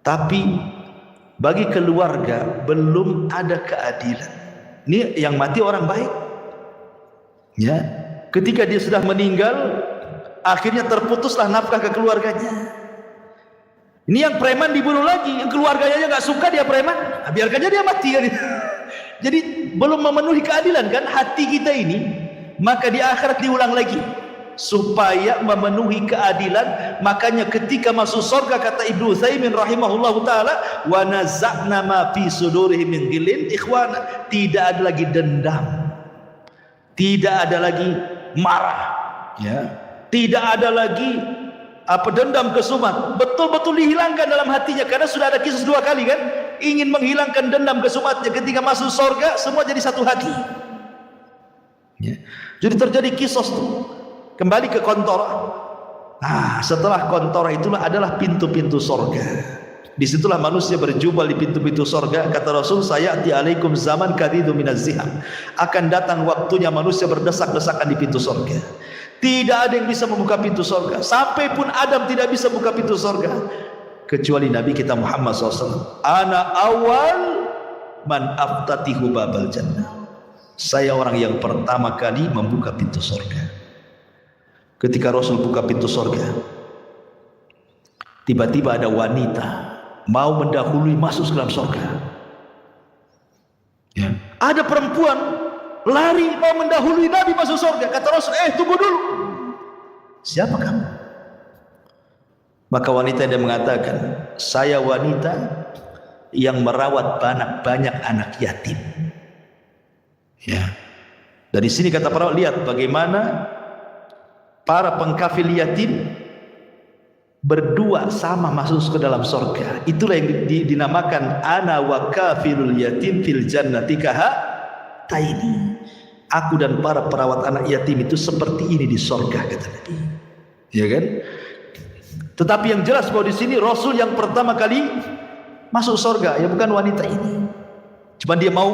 Tapi bagi keluarga belum ada keadilan. Ini yang mati orang baik. Ya, ketika dia sudah meninggal, akhirnya terputuslah nafkah ke keluarganya. Ini yang preman dibunuh lagi, yang keluarganya nggak suka dia preman, biarkan aja dia mati kan. Jadi belum memenuhi keadilan kan hati kita ini, maka di akhirat diulang lagi supaya memenuhi keadilan. Makanya ketika masuk surga kata Ibnu Utsaimin rahimahullahu taala, wa naza'na ma fi sudurihim min ghillin ikhwana, tidak ada lagi dendam, tidak ada lagi marah, ya, tidak ada lagi dendam kesumat, betul-betul dihilangkan dalam hatinya. Karena sudah ada kisah 2 kali kan, ingin menghilangkan dendam kesumatnya. Ketika masuk surga semua jadi satu hati, ya. Jadi terjadi kisah itu kembali ke kontora. Nah, setelah kontora itulah adalah pintu-pintu surga. Disitulah manusia berjubel di pintu-pintu surga. Kata Rasul, sayati alaikum zaman kadidu minaz ziham, akan datang waktunya manusia berdesak-desakan di pintu surga. Tidak ada yang bisa membuka pintu surga. Sampai pun Adam tidak bisa buka pintu surga kecuali Nabi kita Muhammad SAW. Ana awal man aftatihu babal jannah. Saya orang yang pertama kali membuka pintu surga. Ketika Rasul buka pintu surga, tiba-tiba ada wanita mau mendahului masuk ke dalam surga, ya. Ada perempuan lari mau mendahului Nabi masuk surga. Kata Rasul, tunggu dulu, siapa kamu? Maka wanita dia mengatakan, saya wanita yang merawat banyak anak yatim. Ya, dari sini kata para lihat bagaimana para pengkafil yatim berdua sama masuk ke dalam surga. Itulah yang dinamakan ana wa kafilul yatim fil jannati kahataini. Aku dan para perawat anak yatim itu seperti ini di surga, kata Nabi. Ya kan? Tetapi yang jelas bahwa di sini Rasul yang pertama kali masuk surga ya bukan wanita ini. Cuma dia mau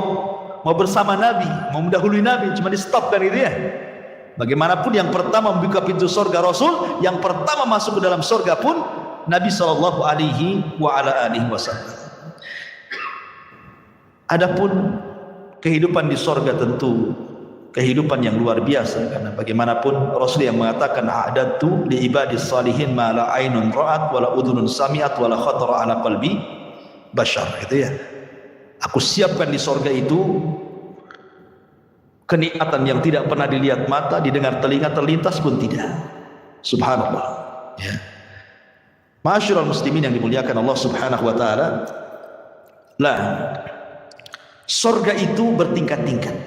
bersama Nabi, mau mendahului Nabi, cuma di stop kan gitu ya. Bagaimanapun yang pertama membuka pintu surga Rasul, yang pertama masuk ke dalam surga pun Nabi sallallahu alaihi wasallam. Adapun kehidupan di surga tentu kehidupan yang luar biasa, karena bagaimanapun Rasul yang mengatakan a'dadtu li ibadis salihin ma la ainun ra'at wa la udhunun sami'at wa la khatara ala qalbi bashar, gitu ya. Aku siapkan di surga itu kenikmatan yang tidak pernah dilihat mata, didengar telinga, terlintas pun tidak. Subhanallah, ya. Ma'asyiral muslimin yang dimuliakan Allah Subhanahu wa taala. Lah, surga itu bertingkat-tingkat.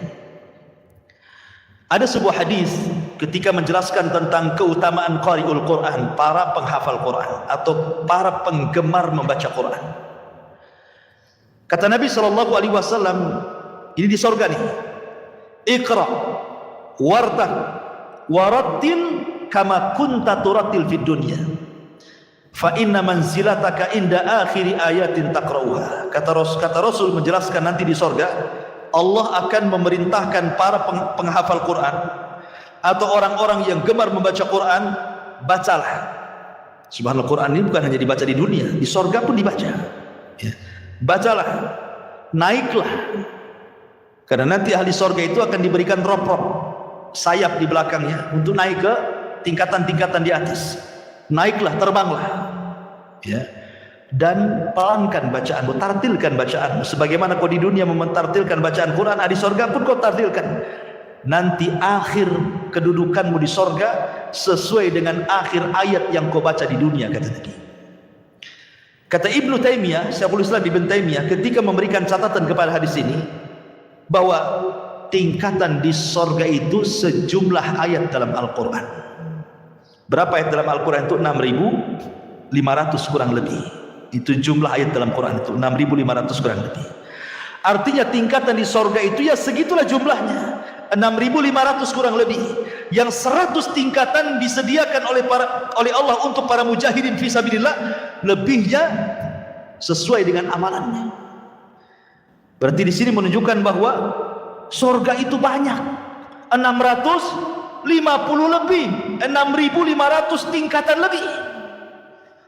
Ada sebuah hadis ketika menjelaskan tentang keutamaan qari'ul Quran, para penghafal Quran atau para penggemar membaca Quran. Kata Nabi sallallahu alaihi wasallam, ini di surga nih. Iqra wartaq warattil kama kunta turattil fid dunya. Fa inna manzilataka inda akhiri ayatin taqra'uha. Kata Rasul menjelaskan nanti di surga Allah akan memerintahkan para penghafal Quran atau orang-orang yang gemar membaca Quran, bacalah. Subhanallah, Quran ini bukan hanya dibaca di dunia, di surga pun dibaca, ya. Bacalah, naiklah, karena nanti ahli surga itu akan diberikan rop-rop sayap di belakangnya untuk naik ke tingkatan-tingkatan di atas. Naiklah, terbanglah, ya. Dan pelankan bacaanmu, tartilkan bacaanmu sebagaimana kau di dunia mentartilkan bacaan Quran, di surga pun kau tartilkan. Nanti akhir kedudukanmu di surga sesuai dengan akhir ayat yang kau baca di dunia, kata Nabi. Kata Ibnu Taimiyah, Syekhul Islam Ibnu Taimiyah ketika memberikan catatan kepada hadis ini bahwa tingkatan di surga itu sejumlah ayat dalam Al-Quran. Berapa ayat dalam Al-Quran itu? 6.500 kurang lebih. Itu jumlah ayat dalam Quran itu 6.500 kurang lebih. Artinya tingkatan di surga itu ya segitulah jumlahnya, 6.500 kurang lebih. Yang 100 tingkatan disediakan oleh Allah untuk para mujahidin fisabilillah, lebihnya sesuai dengan amalannya. Berarti di sini menunjukkan bahwa surga itu banyak, 650 lebih, 6.500 tingkatan lebih.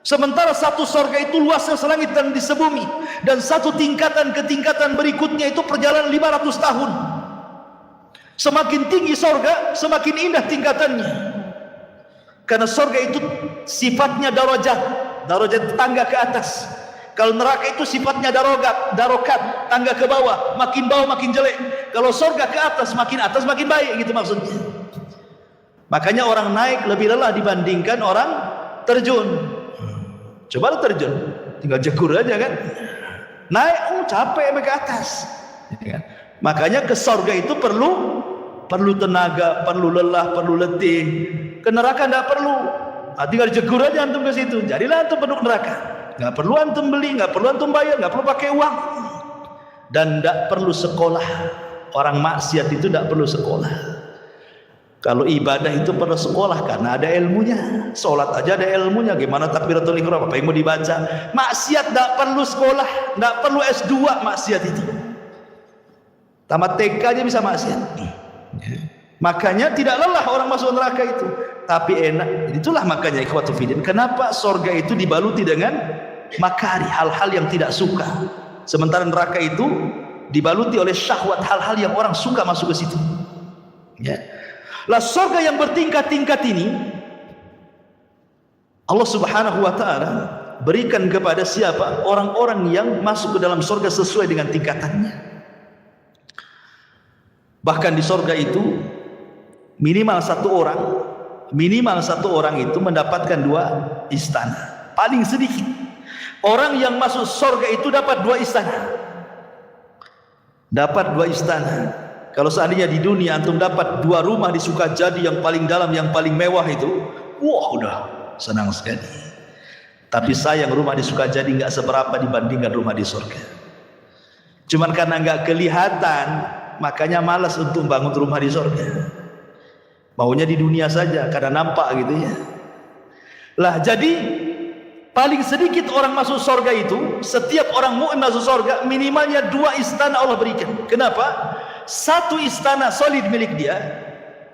Sementara satu sorga itu luasnya selangit dan di sebumi, dan satu tingkatan ke tingkatan berikutnya itu perjalanan 500 tahun. Semakin tinggi sorga, semakin indah tingkatannya. Karena sorga itu sifatnya darajat tangga ke atas. Kalau neraka itu sifatnya darokat, tangga ke bawah makin jelek. Kalau sorga ke atas makin baik, gitu maksudnya. Makanya orang naik lebih lelah dibandingkan orang terjun. Coba lu terjun, tinggal jegur aja kan. Naik, capek sampai ke atas. Makanya ke sorga itu perlu tenaga, perlu lelah, perlu letih. Ke neraka tidak perlu. Tinggal jegur aja antum ke situ. Jadilah antum penduduk neraka. Nggak perlu antum beli, nggak perlu antum bayar, nggak perlu pakai uang. Dan tidak perlu sekolah. Orang maksiat itu tidak perlu sekolah. Kalau ibadah itu perlu sekolah karena ada ilmunya. Sholat aja ada ilmunya. Gimana takbiratul ihram, apa yang mau dibaca? Maksiat tidak perlu sekolah, tidak perlu S2 maksiat itu. Tamat TK aja bisa maksiat. Makanya tidak lelah orang masuk neraka itu, tapi enak. Itulah makanya ikhwatul fiddin, kenapa sorga itu dibaluti dengan makari, hal-hal yang tidak suka. Sementara neraka itu dibaluti oleh syahwat, hal-hal yang orang suka masuk ke situ. Ya. Lah surga yang bertingkat-tingkat ini Allah Subhanahu wa taala berikan kepada siapa? Orang-orang yang masuk ke dalam surga sesuai dengan tingkatannya. Bahkan di surga itu minimal satu orang itu mendapatkan 2 istana. Paling sedikit orang yang masuk surga itu dapat 2 istana. Dapat 2 istana. Kalau seandainya di dunia antum dapat 2 rumah di Sukajadi yang paling dalam, yang paling mewah itu, wah udah senang sekali. Tapi sayang rumah di Sukajadi nggak seberapa dibandingkan rumah di surga. Cuman karena nggak kelihatan, makanya malas untuk bangun rumah di surga. Maunya di dunia saja karena nampak gitu ya. Lah jadi paling sedikit orang masuk surga itu, setiap orang mukmin masuk surga minimalnya 2 istana Allah berikan. Kenapa? 1 istana solid milik dia,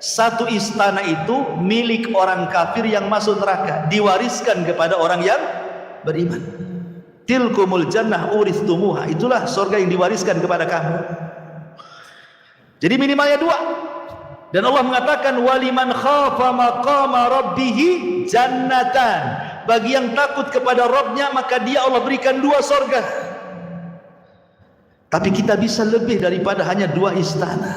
1 istana itu milik orang kafir yang masuk neraka, diwariskan kepada orang yang beriman. Tilkumul jannah uristumuha, itulah surga yang diwariskan kepada kamu. Jadi minimalnya 2. Dan Allah mengatakan waliman khafa maqama rabbihi jannatan, bagi yang takut kepada Rabbnya maka dia Allah berikan 2 surga. Tapi kita bisa lebih daripada hanya 2 istana.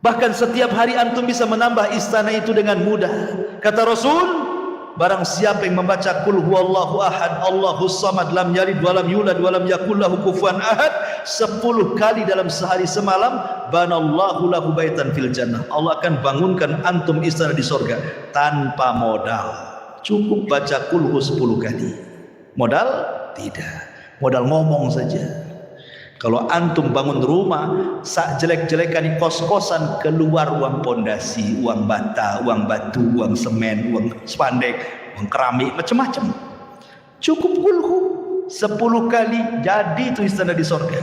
Bahkan setiap hari antum bisa menambah istana itu dengan mudah. Kata Rasul, barang siapa yang membaca qul huwallahu ahad Allahus samad lam yalid walam yulad walam yakul lahu kufuwan ahad 10 kali dalam sehari semalam, banallahu lahu baitan fil jannah. Allah akan bangunkan antum istana di surga tanpa modal. Cukup baca qul hu 10 kali. Modal? Tidak. Modal ngomong saja. Kalau antum bangun rumah, sak jelek-jelekan di kos-kosan, keluar uang pondasi, uang bata, uang batu, uang semen, uang spandek, uang keramik, macam-macam. Cukup kulhu 10 kali jadi itu istana di surga.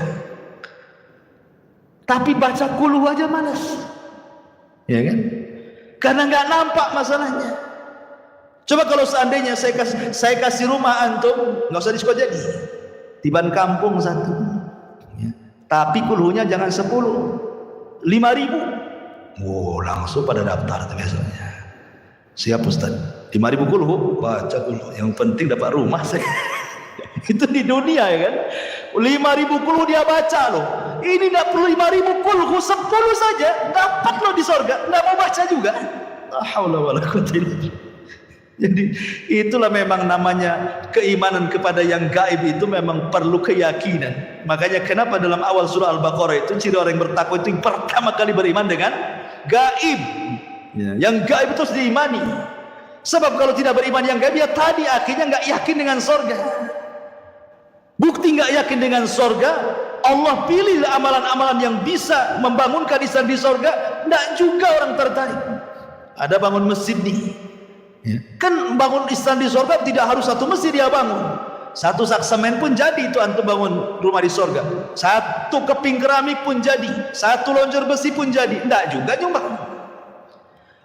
Tapi baca kulhu aja malas, ya kan? Karena nggak nampak masalahnya. Coba kalau seandainya saya kasih rumah antum, nggak usah di Sukajadi, tiban kampung 1. Tapi kulhunya jangan 10, 5.000. Oh, langsung pada daftar biasanya. Siap Ustaz, 5.000 kulhu, baca kulhu. Yang penting dapat rumah saya. Itu di dunia ya kan. 5.000 kulhu dia baca loh. Ini tidak perlu 5.000 kulhu, 10 saja dapat loh di surga. Tidak mau baca juga. La haula wala quwwata illa billah. Jadi itulah memang namanya keimanan kepada yang gaib, itu memang perlu keyakinan. Makanya kenapa dalam awal surah Al-Baqarah itu ciri orang yang bertakwa itu yang pertama kali beriman dengan gaib. Yang gaib itu harus diimani. Sebab kalau tidak beriman yang gaib, ya tadi akhirnya nggak yakin dengan sorga. Bukti nggak yakin dengan sorga, Allah pilih amalan-amalan yang bisa membangunkan istana di sorga, nggak juga orang tertarik. Ada bangun masjid nih. Kan bangun istana di surga tidak harus 1 masjid dia bangun. 1 sak semen pun jadi itu antum bangun rumah di surga. 1 keping keramik pun jadi. 1 lonjor besi pun jadi. Enggak juga nyumbang.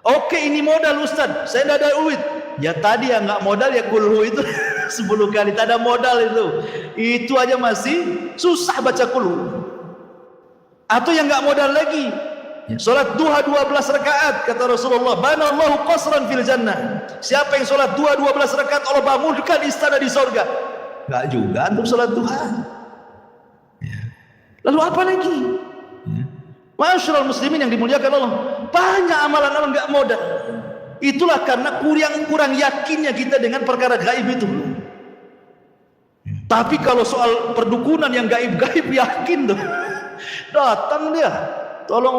Oke, ini modal Ustaz, saya tidak ada duit. Ya tadi yang nggak modal ya kulhu itu 10 kali, tak ada modal itu aja masih susah baca kulhu. Atau yang nggak modal lagi, salat duha 12 rakaat, kata Rasulullah, banallahu qasran fil jannah. Siapa yang salat duha 12 rakaat, Allah bangunkan istana di surga. Nggak juga antum salat duha. Lalu apa lagi? Masyaallah muslimin yang dimuliakan Allah, banyak amalan-amalan nggak modal. Itulah karena kurang yakinnya kita dengan perkara gaib itu. Tapi kalau soal perdukunan yang gaib-gaib yakin tuh. Datang dia, tolong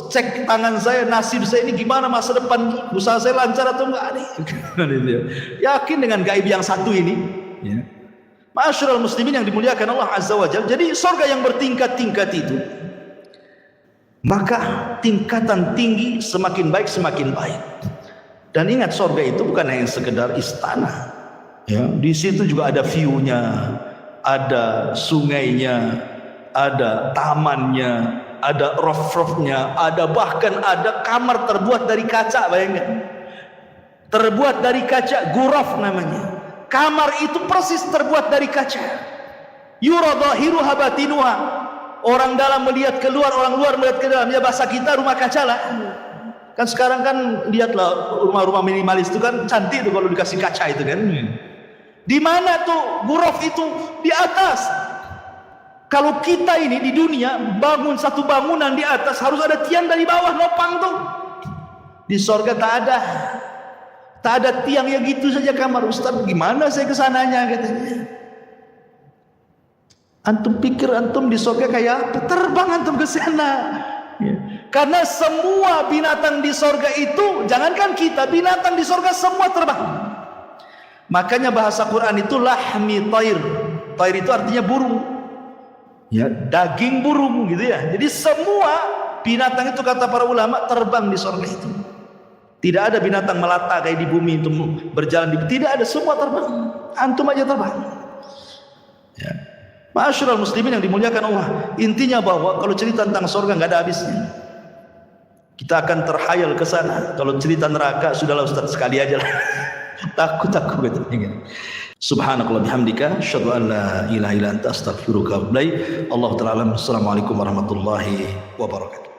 cek tangan saya, nasib saya ini gimana, masa depan usaha saya lancar atau enggak nih. Yakin dengan gaib yang satu ini. Masyaallah muslimin yang dimuliakan Allah Azza wa Jalla. Jadi surga yang bertingkat-tingkat itu, maka tingkatan tinggi semakin baik semakin baik. Dan ingat, surga itu bukan hanya sekedar istana. Di situ juga ada view-nya, ada sungainya, ada tamannya, ada roof-roofnya, ada bahkan ada kamar terbuat dari kaca. Bayangkan, terbuat dari kaca, ghuraf namanya. Kamar itu persis terbuat dari kaca. Yura dhahiruha batinuha. Orang dalam melihat keluar, orang luar melihat ke dalam. Ya bahasa kita rumah kaca lah. Kan sekarang kan lihatlah rumah-rumah minimalis itu kan cantik tuh kalau dikasih kaca itu kan. Di mana tuh ghuraf itu? Di atas. Kalau kita ini di dunia bangun satu bangunan di atas, harus ada tiang dari bawah nopang tuh. Di surga tak ada. Tak ada tiang, ya gitu saja kamar. Ustaz, gimana saya kesananya katanya. Antum pikir antum di surga kayak apa? Terbang antum ke sana. Karena semua binatang di surga itu, jangankan kita, binatang di surga semua terbang. Makanya bahasa Quran itu lahmi thair. Thair itu artinya burung. Daging burung gitu ya. Jadi semua binatang itu kata para ulama terbang di surga itu. Tidak ada binatang melata kayak di bumi itu berjalan tidak ada, semua terbang. Antum aja terbang. Masyaallah muslimin yang dimuliakan Allah. Intinya bahwa kalau cerita tentang surga nggak ada habisnya. Kita akan terhayal ke sana. Kalau cerita neraka sudahlah Ustaz, sekali aja lah. Takut gitu. Subhanakallah bihamdika asyhadu an la ilaha illa anta astaghfiruka wa atubu ilaik. Allahu ta'ala. Assalamualaikum warahmatullahi wabarakatuh.